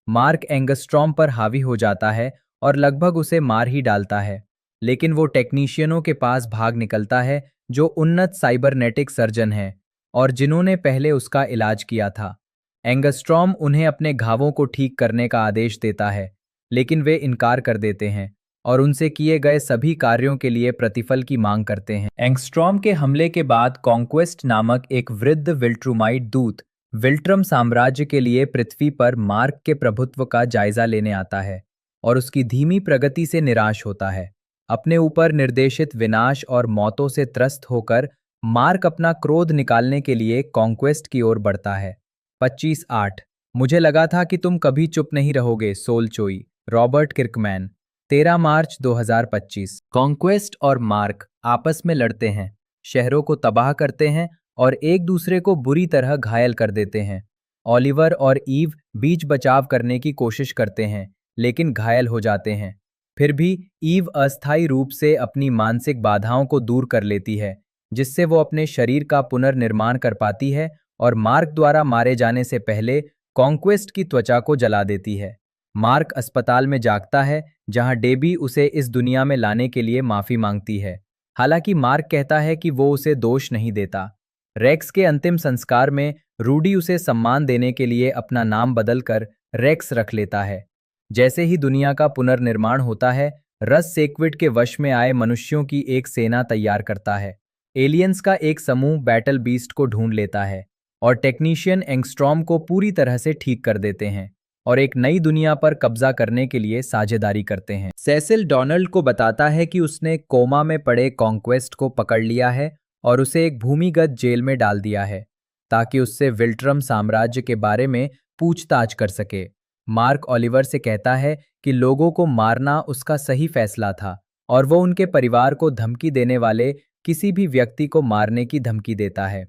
Speaker 2: मार्क एंगस्ट्रॉम पर हावी हो जाता है और लगभग उसे मार ही डालता है, लेकिन वो टेक्नीशियनों के पास भाग निकलता है जो उन्नत साइबरनेटिक सर्जन हैं और जिन्होंने पहले उसका इलाज किया था। एंगस्ट्रॉम उन्हें अपने घावों को ठीक करने का आदेश देता है, लेकिन वे इनकार कर देते हैं और उनसे किए गए सभी कार्यों के लिए प्रतिफल की मांग करते हैं। एंगस्ट्रॉम के हमले के बाद कॉन्क्वेस्ट नामक एक वृद्ध विल्ट्रुमाइट दूत विल्ट्रम साम्राज्य के लिए पृथ्वी पर मार्क के प्रभुत्व का जायजा लेने आता है और उसकी धीमी प्रगति से निराश होता है। अपने ऊपर निर्देशित विनाश और मौतों से त्रस्त होकर मार्क अपना क्रोध निकालने के लिए कॉन्क्वेस्ट की ओर बढ़ता है। 25/8। मुझे लगा था कि तुम कभी चुप नहीं रहोगे, सोल चोई। रॉबर्ट किर्कमैन। 13 मार्च 2025। कॉन्क्वेस्ट और मार्क आपस में लड़ते हैं, शहरों को तबाह करते हैं और एक दूसरे को बुरी तरह घायल कर देते हैं। ओलिवर और ईव बीच बचाव करने की कोशिश करते हैं, लेकिन घायल हो जाते हैं। फिर भी ईव अस्थायी रूप से अपनी मानसिक बाधाओं को दूर कर लेती है, जिससे वो अपने शरीर का पुनर्निर्माण कर पाती है और मार्क द्वारा मारे जाने से पहले कॉन्क्वेस्ट की त्वचा को जला देती है। मार्क अस्पताल में जागता है, जहां डेबी उसे इस दुनिया में लाने के लिए माफी मांगती है। हालांकि मार्क कहता है कि वो उसे दोष नहीं देता। रेक्स के अंतिम संस्कार में रूडी उसे सम्मान देने के लिए अपना नाम बदलकर रेक्स रख लेता है। जैसे ही दुनिया का पुनर्निर्माण होता है, रस सेक्विड के वश में आए मनुष्यों की एक सेना तैयार करता है। एलियंस का एक समूह बैटल बीस्ट को ढूंढ लेता है और टेक्नीशियन एंगस्ट्रॉम को पूरी तरह से ठीक कर देते हैं और एक नई दुनिया पर कब्जा करने के लिए साझेदारी करते हैं। सेसिल डोनाल्ड को बताता है कि उसने कोमा में पड़े कॉन्क्वेस्ट को पकड़ लिया है और उसे एक भूमिगत जेल में डाल दिया है ताकि उससे विल्ट्रम साम्राज्य के बारे में पूछताछ कर सके। मार्क ओलिवर से कहता है कि लोगों को मारना उसका सही फैसला था और वो उनके परिवार को धमकी देने वाले किसी भी व्यक्ति को मारने की धमकी देता है।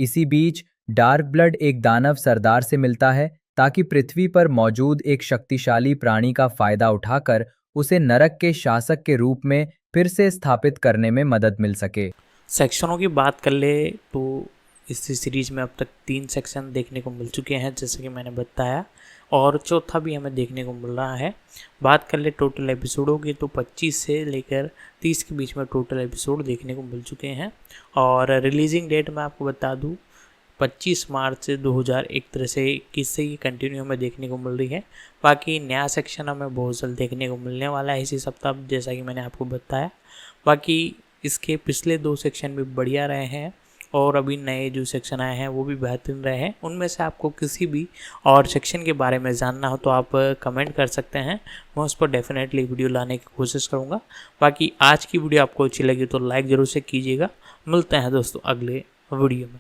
Speaker 2: इसी बीच डार्क ब्लड एक दानव सरदार से मिलता है ताकि पृथ्वी पर मौजूद एक शक्तिशाली प्राणी का फायदा उठाकर उसे नरक के शासक के रूप में फिर से स्थापित करने में मदद मिल सके।
Speaker 1: सेक्शनों की बात कर ले तो इस सीरीज में अब तक 3 सेक्शन देखने को मिल चुके हैं, जैसे कि मैंने बताया, और चौथा भी हमें देखने को मिल रहा है। बात कर ले टोटल एपिसोडों की तो 25 से लेकर 30 के बीच में टोटल एपिसोड देखने को मिल चुके हैं। और रिलीजिंग डेट मैं आपको बता दूं 25 मार्च से 2001 तरह से 21 से ही कंटिन्यू हमें देखने को मिल रही है। बाकी नया सेक्शन हमें बहुत जल्द देखने को मिलने वाला है इसी सप्ताह, जैसा कि मैंने आपको बताया। बाकी इसके पिछले 2 सेक्शन भी बढ़िया रहे हैं और अभी नए जो सेक्शन आए हैं वो भी बेहतरीन रहे हैं। उनमें से आपको किसी भी और सेक्शन के बारे में जानना हो तो आप कमेंट कर सकते हैं, मैं उस पर डेफिनेटली वीडियो लाने की कोशिश करूँगा। बाकी आज की वीडियो आपको अच्छी लगी तो लाइक ज़रूर से कीजिएगा। मिलते हैं दोस्तों अगले वीडियो में।